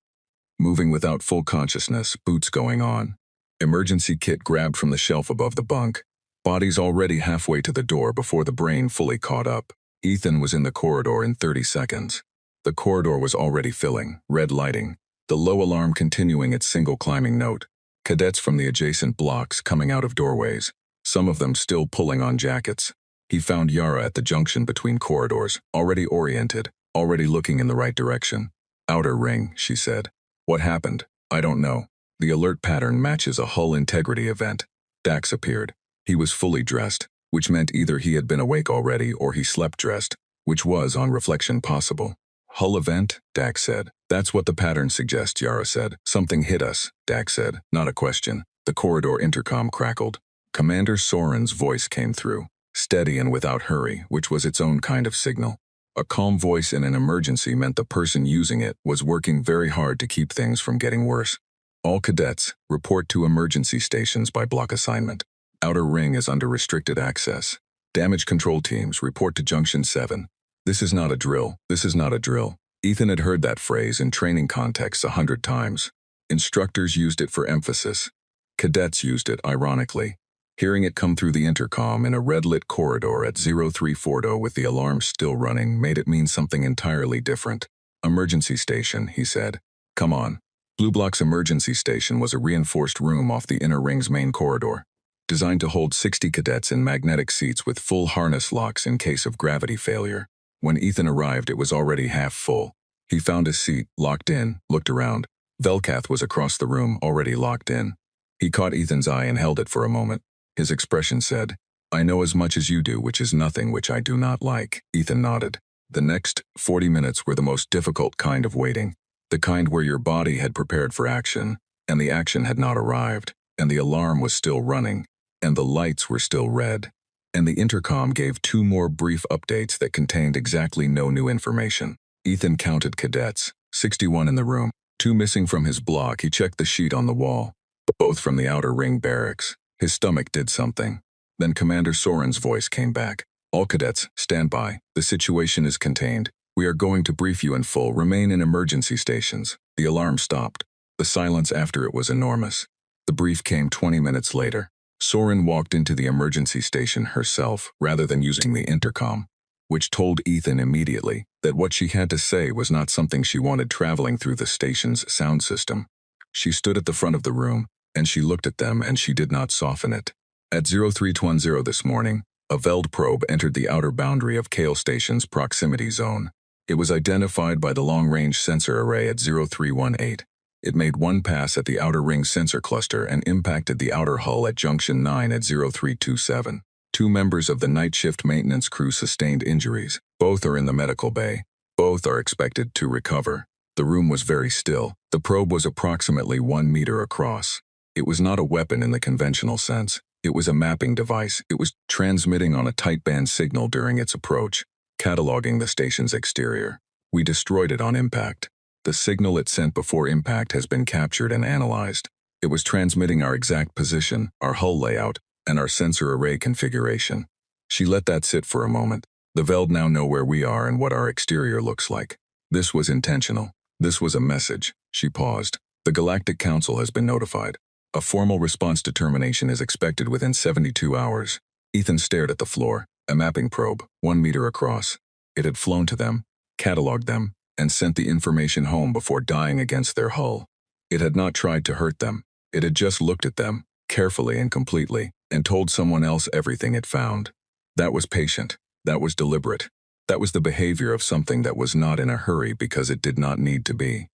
Moving without full consciousness, boots going on. Emergency kit grabbed from the shelf above the bunk. Bodies already halfway to the door before the brain fully caught up. Ethan was in the corridor in 30 seconds. The corridor was already filling, red lighting, the low alarm continuing its single climbing note. Cadets from the adjacent blocks coming out of doorways, some of them still pulling on jackets. He found Yara at the junction between corridors, already oriented, already looking in the right direction. "Outer ring," she said. "What happened? I don't know. The alert pattern matches a hull integrity event." Dax appeared. He was fully dressed, which meant either he had been awake already or he slept dressed, which was, on reflection, possible. "Hull event?" Dax said. "That's what the pattern suggests," Yara said. "Something hit us," Dax said, not a question. The corridor intercom crackled. Commander Soren's voice came through, steady and without hurry, which was its own kind of signal. A calm voice in an emergency meant the person using it was working very hard to keep things from getting worse. "All cadets, report to emergency stations by block assignment. Outer ring is under restricted access. Damage control teams, report to Junction 7. This is not a drill. This is not a drill." Ethan had heard that phrase in training contexts 100 times. Instructors used it for emphasis. Cadets used it, ironically. Hearing it come through the intercom in a red-lit corridor at 0340 with the alarm still running made it mean something entirely different. "Emergency station," he said. "Come on." Blue Block's emergency station was a reinforced room off the inner ring's main corridor, designed to hold 60 cadets in magnetic seats with full harness locks in case of gravity failure. When Ethan arrived, it was already half full. He found his seat, locked in, looked around. Velkath was across the room, already locked in. He caught Ethan's eye and held it for a moment. His expression said, "I know as much as you do, which is nothing which I do not like." Ethan nodded. The next 40 minutes were the most difficult kind of waiting, the kind where your body had prepared for action, and the action had not arrived. and the alarm was still running, and the lights were still red. And the intercom gave 2 more brief updates that contained exactly no new information. Ethan counted cadets, 61 in the room, 2 missing from his block. He checked the sheet on the wall, both from the outer ring barracks. His stomach did something. Then Commander Soren's voice came back. All cadets, stand by. The situation is contained. We are going to brief you in full. Remain in emergency stations. The alarm stopped. The silence after it was enormous. The brief came 20 minutes later. Soren walked into the emergency station herself rather than using the intercom, which told Ethan immediately that what she had to say was not something she wanted traveling through the station's sound system. She stood at the front of the room, and she looked at them, and she did not soften it. At 0320 this morning, a Veld probe entered the outer boundary of Kale Station's proximity zone. It was identified by the long-range sensor array at 0318. It made 1 pass at the outer ring sensor cluster and impacted the outer hull at junction 9 at 0327. 2 members of the night shift maintenance crew sustained injuries. Both are in the medical bay. Both are expected to recover. The room was very still. The probe was approximately 1 meter across. It was not a weapon in the conventional sense. It was a mapping device. It was transmitting on a tight band signal during its approach, cataloging the station's exterior. We destroyed it on impact. The signal it sent before impact has been captured and analyzed. It was transmitting our exact position, our hull layout, and our sensor array configuration. She let that sit for a moment. The Veld now know where we are and what our exterior looks like. This was intentional. This was a message. She paused. The Galactic Council has been notified. A formal response determination is expected within 72 hours. Ethan stared at the floor. A mapping probe, 1 meter across. It had flown to them, cataloged them, and sent the information home before dying against their hull. It had not tried to hurt them. It had just looked at them, carefully and completely, and told someone else everything it found. That was patient. That was deliberate. That was the behavior of something that was not in a hurry because it did not need to be.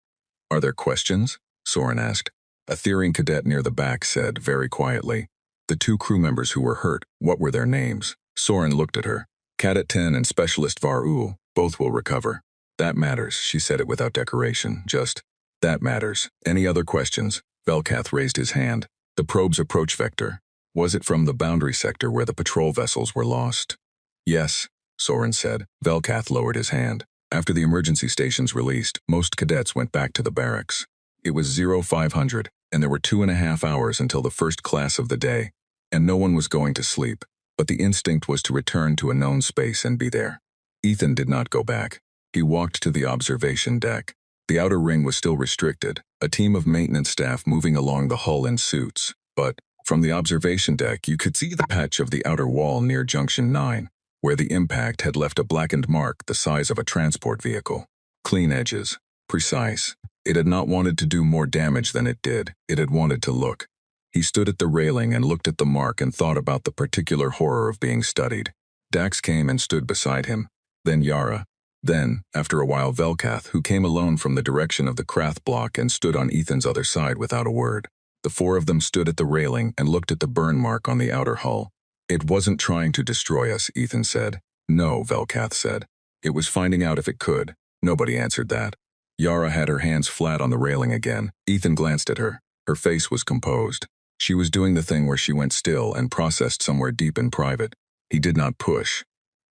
Are there questions? Soren asked. A Therian cadet near the back said, very quietly. The 2 crew members who were hurt, what were their names? Soren looked at her. Cadet 10 and Specialist Var-Ul, both will recover. That matters, she said it without decoration, just, that matters. Any other questions? Velkath raised his hand. The probe's approach vector. Was it from the boundary sector where the patrol vessels were lost? Yes, Soren said. Velkath lowered his hand. After the emergency stations released, most cadets went back to the barracks. It was 0500, and there were 2.5 hours until the first class of the day, and no one was going to sleep, but the instinct was to return to a known space and be there. Ethan did not go back. He walked to the observation deck. The outer ring was still restricted, a team of maintenance staff moving along the hull in suits, but from the observation deck you could see the patch of the outer wall near Junction 9, where the impact had left a blackened mark the size of a transport vehicle. Clean edges. Precise. It had not wanted to do more damage than it did. It had wanted to look. He stood at the railing and looked at the mark and thought about the particular horror of being studied. Dax came and stood beside him. Then Yara. Then, after a while, Velkath, who came alone from the direction of the Krath block and stood on Ethan's other side without a word. The 4 of them stood at the railing and looked at the burn mark on the outer hull. It wasn't trying to destroy us, Ethan said. No, Velkath said. It was finding out if it could. Nobody answered that. Yara had her hands flat on the railing again. Ethan glanced at her. Her face was composed. She was doing the thing where she went still and processed somewhere deep in private. He did not push.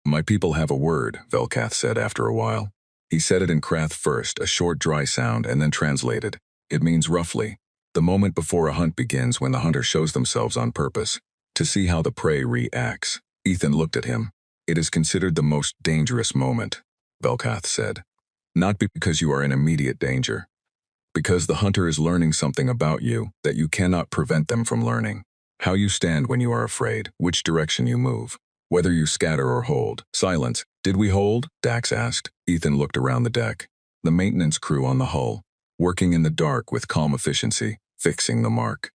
My people have a word, Velkath said after a while. He said it in Krath first, a short dry sound, and then translated. It means roughly, the moment before a hunt begins when the hunter shows themselves on purpose, to see how the prey reacts. Ethan looked at him. It is considered the most dangerous moment, Velkath said. Not because you are in immediate danger. Because the hunter is learning something about you that you cannot prevent them from learning. How you stand when you are afraid, which direction you move. Whether you scatter or hold. Silence. Did we hold? Dax asked. Ethan looked around the deck. The maintenance crew on the hull, working in the dark with calm efficiency, fixing the mark.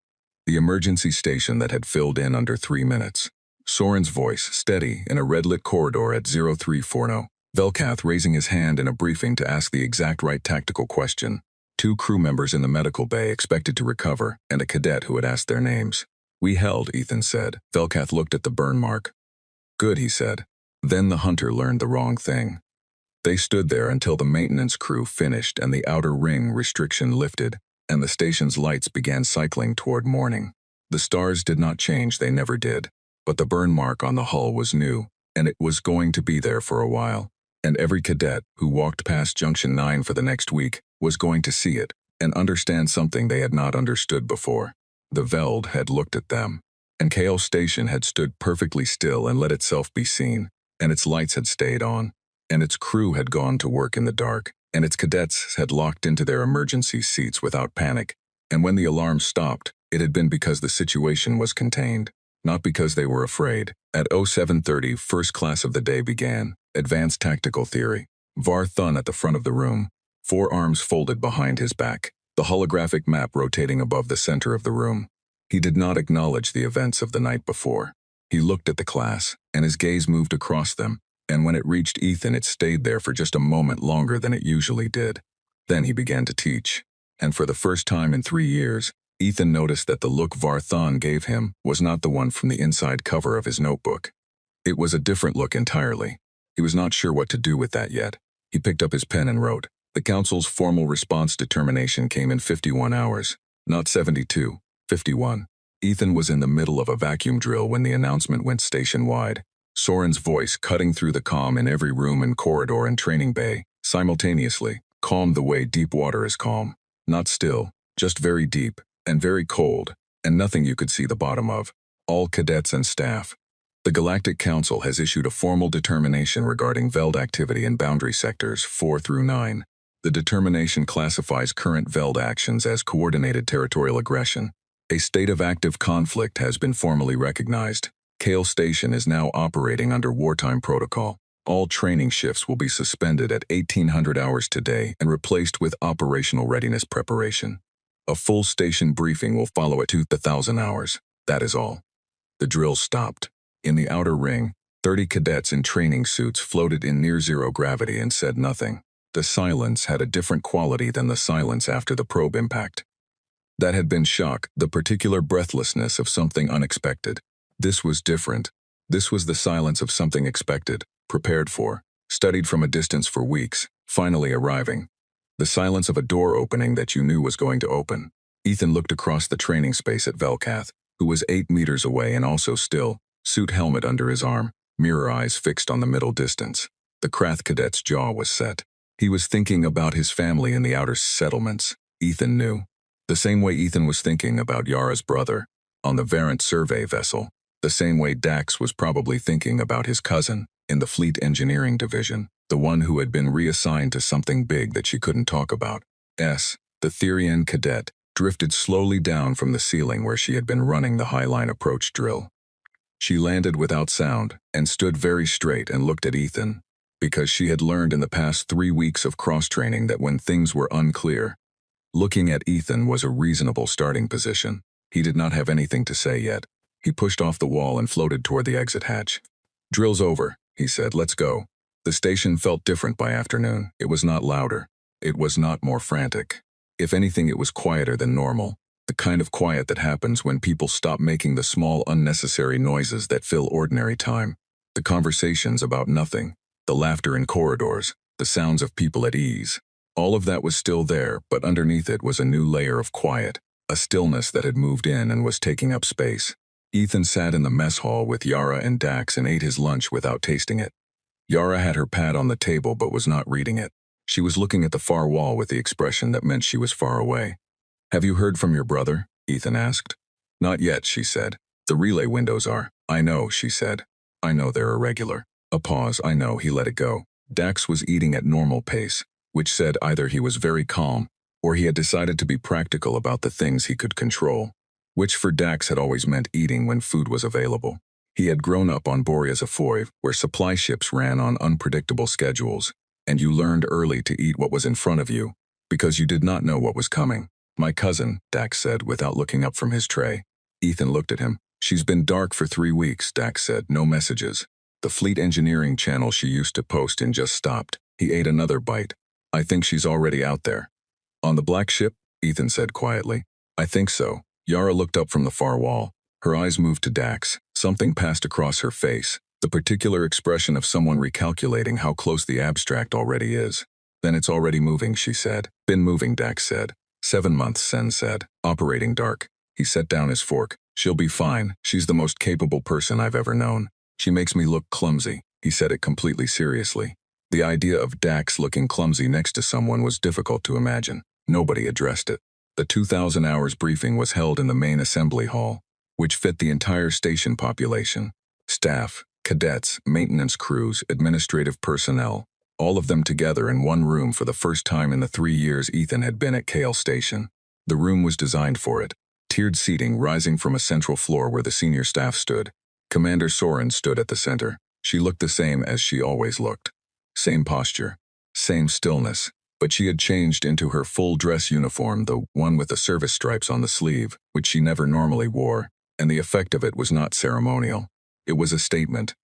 The emergency station that had filled in under 3 minutes. Soren's voice, steady, in a red-lit corridor at 0340. Velkath raising his hand in a briefing to ask the exact right tactical question. 2 crew members in the medical bay expected to recover, and a cadet who had asked their names. We held, Ethan said. Velkath looked at the burn mark. Good, he said. Then the hunter learned the wrong thing. They stood there until the maintenance crew finished and the outer ring restriction lifted, and the station's lights began cycling toward morning. The stars did not change, they never did. But the burn mark on the hull was new, and it was going to be there for a while. And every cadet who walked past Junction 9 for the next week was going to see it and understand something they had not understood before. The Veld had looked at them, and KL Station had stood perfectly still and let itself be seen, and its lights had stayed on, and its crew had gone to work in the dark, and its cadets had locked into their emergency seats without panic, and when the alarm stopped, it had been because the situation was contained, not because they were afraid. At 0730, first class of the day began, Advanced Tactical Theory. Var Thun at the front of the room, forearms folded behind his back, the holographic map rotating above the center of the room. He did not acknowledge the events of the night before. He looked at the class, and his gaze moved across them, and when it reached Ethan it stayed there for just a moment longer than it usually did. Then he began to teach, and for the first time in 3 years, Ethan noticed that the look Var Thun gave him was not the one from the inside cover of his notebook. It was a different look entirely. He was not sure what to do with that yet. He picked up his pen and wrote. The Council's formal response determination came in 51 hours, not 72, 51. Ethan was in the middle of a vacuum drill when the announcement went station-wide. Soren's voice, cutting through the calm in every room and corridor and training bay, simultaneously, calmed the way deep water is calm. Not still, just very deep, and very cold, and nothing you could see the bottom of. All cadets and staff. The Galactic Council has issued a formal determination regarding Veld activity in boundary sectors 4 through 9. The determination classifies current Veld actions as coordinated territorial aggression. A state of active conflict has been formally recognized. Kale Station is now operating under wartime protocol. All training shifts will be suspended at 1800 hours today and replaced with operational readiness preparation. A full station briefing will follow at 2000 hours. That is all. The drill stopped. In the outer ring, 30 cadets in training suits floated in near-zero gravity and said nothing. The silence had a different quality than the silence after the probe impact. That had been shock, the particular breathlessness of something unexpected. This was different. This was the silence of something expected, prepared for, studied from a distance for weeks, finally arriving. The silence of a door opening that you knew was going to open. Ethan looked across the training space at Velkath, who was 8 meters away and also still, suit helmet under his arm, mirror eyes fixed on the middle distance. The Krath cadet's jaw was set. He was thinking about his family in the outer settlements, Ethan knew. The same way Ethan was thinking about Yara's brother, on the Varant survey vessel. The same way Dax was probably thinking about his cousin, in the Fleet Engineering Division, the one who had been reassigned to something big that she couldn't talk about. The Therian cadet, drifted slowly down from the ceiling where she had been running the Highline approach drill. She landed without sound, and stood very straight and looked at Ethan, because she had learned in the past 3 weeks of cross-training that when things were unclear, looking at Ethan was a reasonable starting position. He did not have anything to say yet. He pushed off the wall and floated toward the exit hatch. "Drill's over," he said. "Let's go." The station felt different by afternoon. It was not louder. It was not more frantic. If anything, it was quieter than normal. The kind of quiet that happens when people stop making the small, unnecessary noises that fill ordinary time. The conversations about nothing. The laughter in corridors. The sounds of people at ease. All of that was still there, but underneath it was a new layer of quiet. A stillness that had moved in and was taking up space. Ethan sat in the mess hall with Yara and Dax and ate his lunch without tasting it. Yara had her pad on the table but was not reading it. She was looking at the far wall with the expression that meant she was far away. "Have you heard from your brother?" Ethan asked. "Not yet," she said. "The relay windows are." "I know," she said. "I know they're irregular." A pause. "I know." He let it go. Dax was eating at normal pace, which said either he was very calm or he had decided to be practical about the things he could control, which for Dax had always meant eating when food was available. He had grown up on Boreas Afoy, where supply ships ran on unpredictable schedules, and you learned early to eat what was in front of you, because you did not know what was coming. "My cousin," Dax said without looking up from his tray. Ethan looked at him. "She's been dark for 3 weeks, Dax said. No messages. The Fleet Engineering channel she used to post in just stopped." He ate another bite. "I think she's already out there." "On the black ship?" Ethan said quietly. "I think so." Yara looked up from the far wall. Her eyes moved to Dax. Something passed across her face, the particular expression of someone recalculating how close the abstract already is. "Then it's already moving," she said. "Been moving," Dax said. 7 months, Sen said. "Operating dark." He set down his fork. She'll be fine. She's the most capable person I've ever known. She makes me look clumsy. He said it completely seriously. The idea of Dax looking clumsy next to someone was difficult to imagine. Nobody addressed it. The 2,000 hours briefing was held in the main assembly hall, which fit the entire station population. Staff, cadets, maintenance crews, administrative personnel, all of them together in one room for the first time in the 3 years Ethan had been at Kale Station. The room was designed for it. Tiered seating rising from a central floor where the senior staff stood. Commander Soren stood at the center. She looked the same as she always looked. Same posture, same stillness, but she had changed into her full dress uniform, the one with the service stripes on the sleeve, which she never normally wore, and the effect of it was not ceremonial. It was a statement.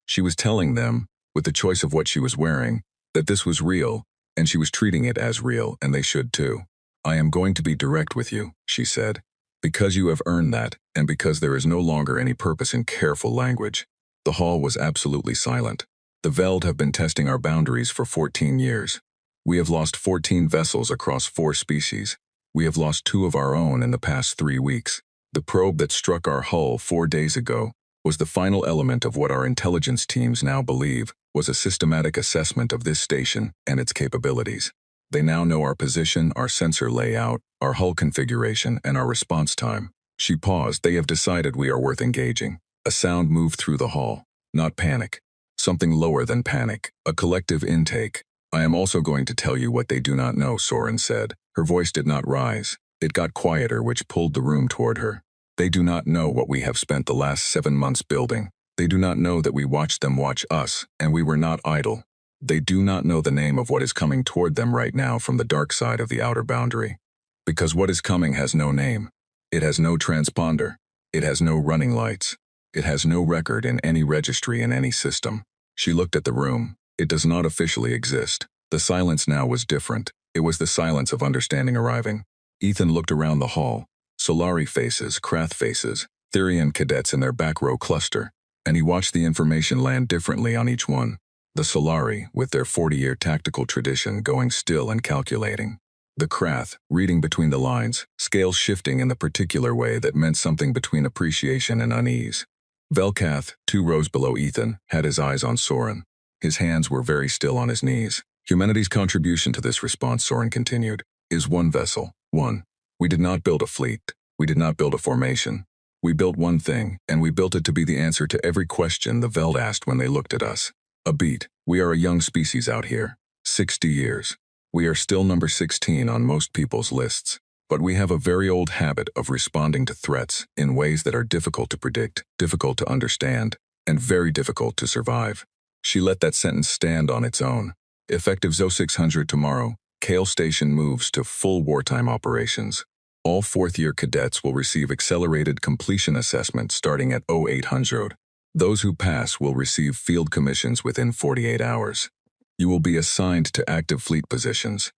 She was telling them, with the choice of what she was wearing, that this was real, and she was treating it as real, and they should too. I am going to be direct with you, she said, because you have earned that, and because there is no longer any purpose in careful language. The hall was absolutely silent. The Veld have been testing our boundaries for 14 years. We have lost 14 vessels across 4 species. We have lost 2 of our own in the past 3 weeks. The probe that struck our hull 4 days ago was the final element of what our intelligence teams now believe was a systematic assessment of this station and its capabilities. They now know our position, our sensor layout, our hull configuration, and our response time. She paused. They have decided we are worth engaging. A sound moved through the hall. Not panic. Something lower than panic. A collective intake. I am also going to tell you what they do not know, Soren said. Her voice did not rise. It got quieter, which pulled the room toward her. They do not know what we have spent the last 7 months building. They do not know that we watched them watch us, and we were not idle. They do not know the name of what is coming toward them right now from the dark side of the outer boundary. Because what is coming has no name. It has no transponder. It has no running lights. It has no record in any registry in any system. She looked at the room. It does not officially exist. The silence now was different. It was the silence of understanding arriving. Ethan looked around the hall. Solari faces, Krath faces, Therian cadets in their back row cluster, and he watched the information land differently on each one. The Solari, with their 40-year tactical tradition, going still and calculating. The Krath, reading between the lines, scales shifting in the particular way that meant something between appreciation and unease. Velkath, 2 rows below Ethan, had his eyes on Soren. His hands were very still on his knees. Humanity's contribution to this response, Soren continued, is 1 vessel. 1. We did not build a fleet. We did not build a formation. We built one thing, and we built it to be the answer to every question the Veld asked when they looked at us. A beat. We are a young species out here. 60 years. We are still number 16 on most people's lists. But we have a very old habit of responding to threats in ways that are difficult to predict, difficult to understand, and very difficult to survive. She let that sentence stand on its own. Effective 0600 tomorrow, Kale Station moves to full wartime operations. All 4th-year cadets will receive accelerated completion assessment starting at 0800. Those who pass will receive field commissions within 48 hours. You will be assigned to active fleet positions.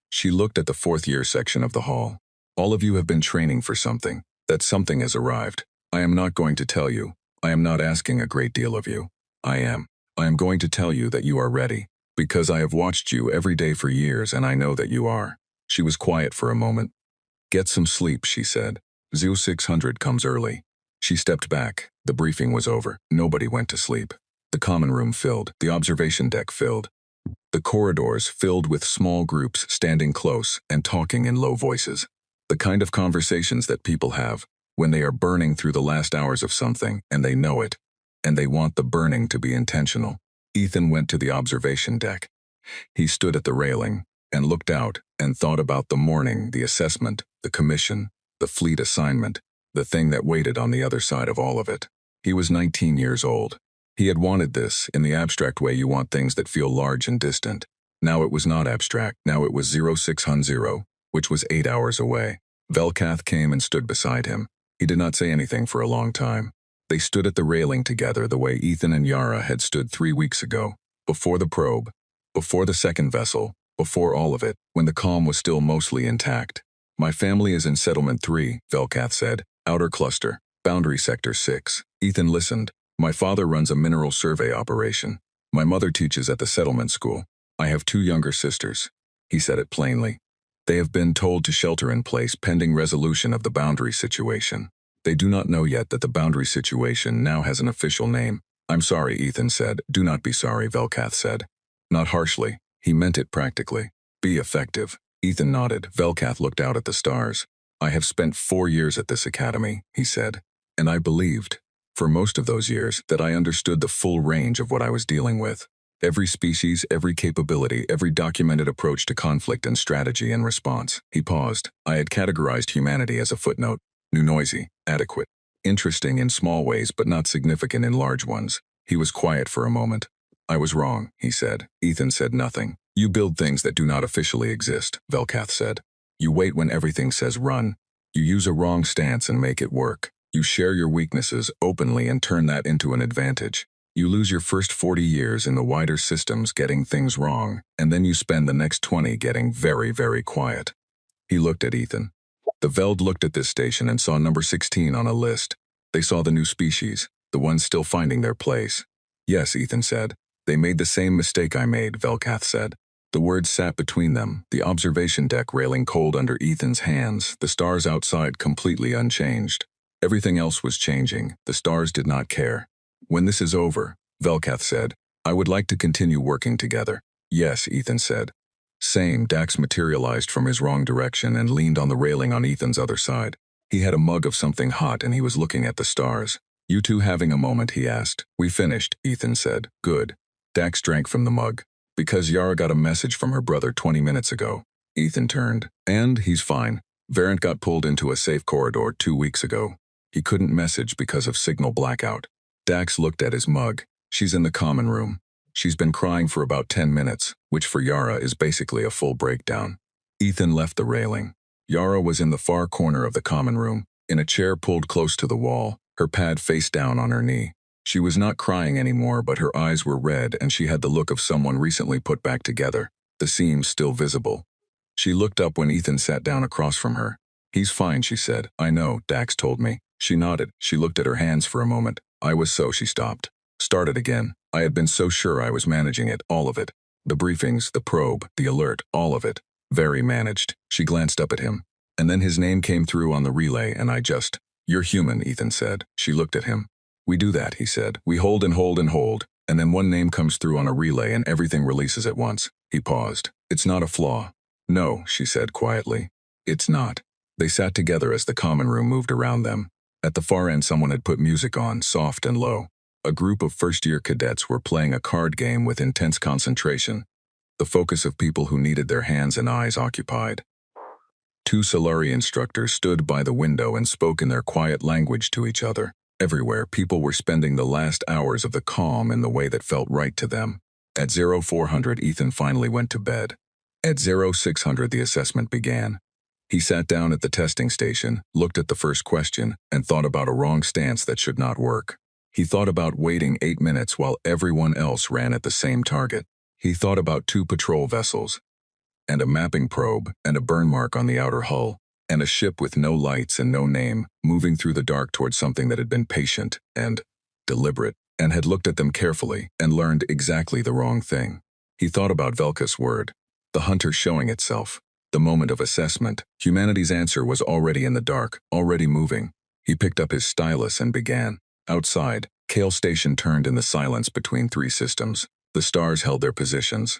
She looked at the 4th-year section of the hall. All of you have been training for something. That something has arrived. I am not going to tell you. I am not asking a great deal of you. I am going to tell you that you are ready, because I have watched you every day for years and I know that you are. She was quiet for a moment. Get some sleep, she said. 0600 comes early. She stepped back. The briefing was over. Nobody went to sleep. The common room filled. The observation deck filled. The corridors filled with small groups standing close and talking in low voices. The kind of conversations that people have when they are burning through the last hours of something and they know it, and they want the burning to be intentional. Ethan went to the observation deck. He stood at the railing and looked out and thought about the morning, the assessment, the commission, the fleet assignment, the thing that waited on the other side of all of it. He was 19 years old. He had wanted this in the abstract way you want things that feel large and distant. Now it was not abstract. Now it was 0600, which was 8 hours away. Velkath came and stood beside him. He did not say anything for a long time. They stood at the railing together the way Ethan and Yara had stood 3 weeks ago, before the probe, before the second vessel, before all of it, when the calm was still mostly intact. My family is in Settlement 3, Velkath said, Outer Cluster, Boundary Sector 6. Ethan listened. My father runs a mineral survey operation. My mother teaches at the settlement school. I have 2 younger sisters. He said it plainly. They have been told to shelter in place pending resolution of the boundary situation. They do not know yet that the boundary situation now has an official name. I'm sorry, Ethan said. Do not be sorry, Velkath said. Not harshly. He meant it practically. Be effective. Ethan nodded. Velkath looked out at the stars. I have spent 4 years at this academy, he said. And I believed, for most of those years, that I understood the full range of what I was dealing with. Every species, every capability, every documented approach to conflict and strategy and response. He paused. I had categorized humanity as a footnote. New noisy, adequate, interesting in small ways but not significant in large ones. He was quiet for a moment. I was wrong, he said. Ethan said nothing. You build things that do not officially exist, Velkath said. You wait when everything says run. You use a wrong stance and make it work. You share your weaknesses openly and turn that into an advantage. You lose your first 40 years in the wider systems getting things wrong, and then you spend the next 20 getting very, very quiet. He looked at Ethan. The Veld looked at this station and saw number 16 on a list. They saw the new species, the ones still finding their place. Yes, Ethan said. They made the same mistake I made, Velkath said. The words sat between them, the observation deck railing cold under Ethan's hands, the stars outside completely unchanged. Everything else was changing. The stars did not care. When this is over, Velkath said, I would like to continue working together. Yes, Ethan said. Same. Dax materialized from his wrong direction and leaned on the railing on Ethan's other side. He had a mug of something hot and he was looking at the stars. You two having a moment, he asked. We finished, Ethan said. Good. Dax drank from the mug. Because Yara got a message from her brother 20 minutes ago. Ethan turned. And he's fine. Varant got pulled into a safe corridor 2 weeks ago. He couldn't message because of signal blackout. Dax looked at his mug. She's in the common room. She's been crying for about 10 minutes, which for Yara is basically a full breakdown. Ethan left the railing. Yara was in the far corner of the common room, in a chair pulled close to the wall, her pad face down on her knee. She was not crying anymore, but her eyes were red and she had the look of someone recently put back together, the seams still visible. She looked up when Ethan sat down across from her. He's fine, she said. I know, Dax told me. She nodded. She looked at her hands for a moment. She stopped. Started again. I had been so sure I was managing it, all of it. The briefings, the probe, the alert, all of it. Very managed. She glanced up at him. And then his name came through on the relay and You're human, Ethan said. She looked at him. We do that, he said. We hold and hold and hold, and then one name comes through on a relay and everything releases at once. He paused. It's not a flaw. No, she said quietly. It's not. They sat together as the common room moved around them. At the far end, someone had put music on, soft and low. A group of first-year cadets were playing a card game with intense concentration, the focus of people who needed their hands and eyes occupied. 2 Solari instructors stood by the window and spoke in their quiet language to each other. Everywhere, people were spending the last hours of the calm in the way that felt right to them. At 0400, Ethan finally went to bed. At 0600, the assessment began. He sat down at the testing station, looked at the first question, and thought about a wrong stance that should not work. He thought about waiting 8 minutes while everyone else ran at the same target. He thought about 2 patrol vessels, and a mapping probe, and a burn mark on the outer hull, and a ship with no lights and no name, moving through the dark towards something that had been patient and deliberate, and had looked at them carefully and learned exactly the wrong thing. He thought about Velka's word, the hunter showing itself, the moment of assessment. Humanity's answer was already in the dark, already moving. He picked up his stylus and began. Outside, Kale Station turned in the silence between 3 systems. The stars held their positions.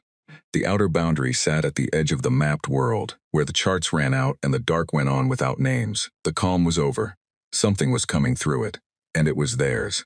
The outer boundary sat at the edge of the mapped world, where the charts ran out and the dark went on without names. The calm was over. Something was coming through it, and it was theirs.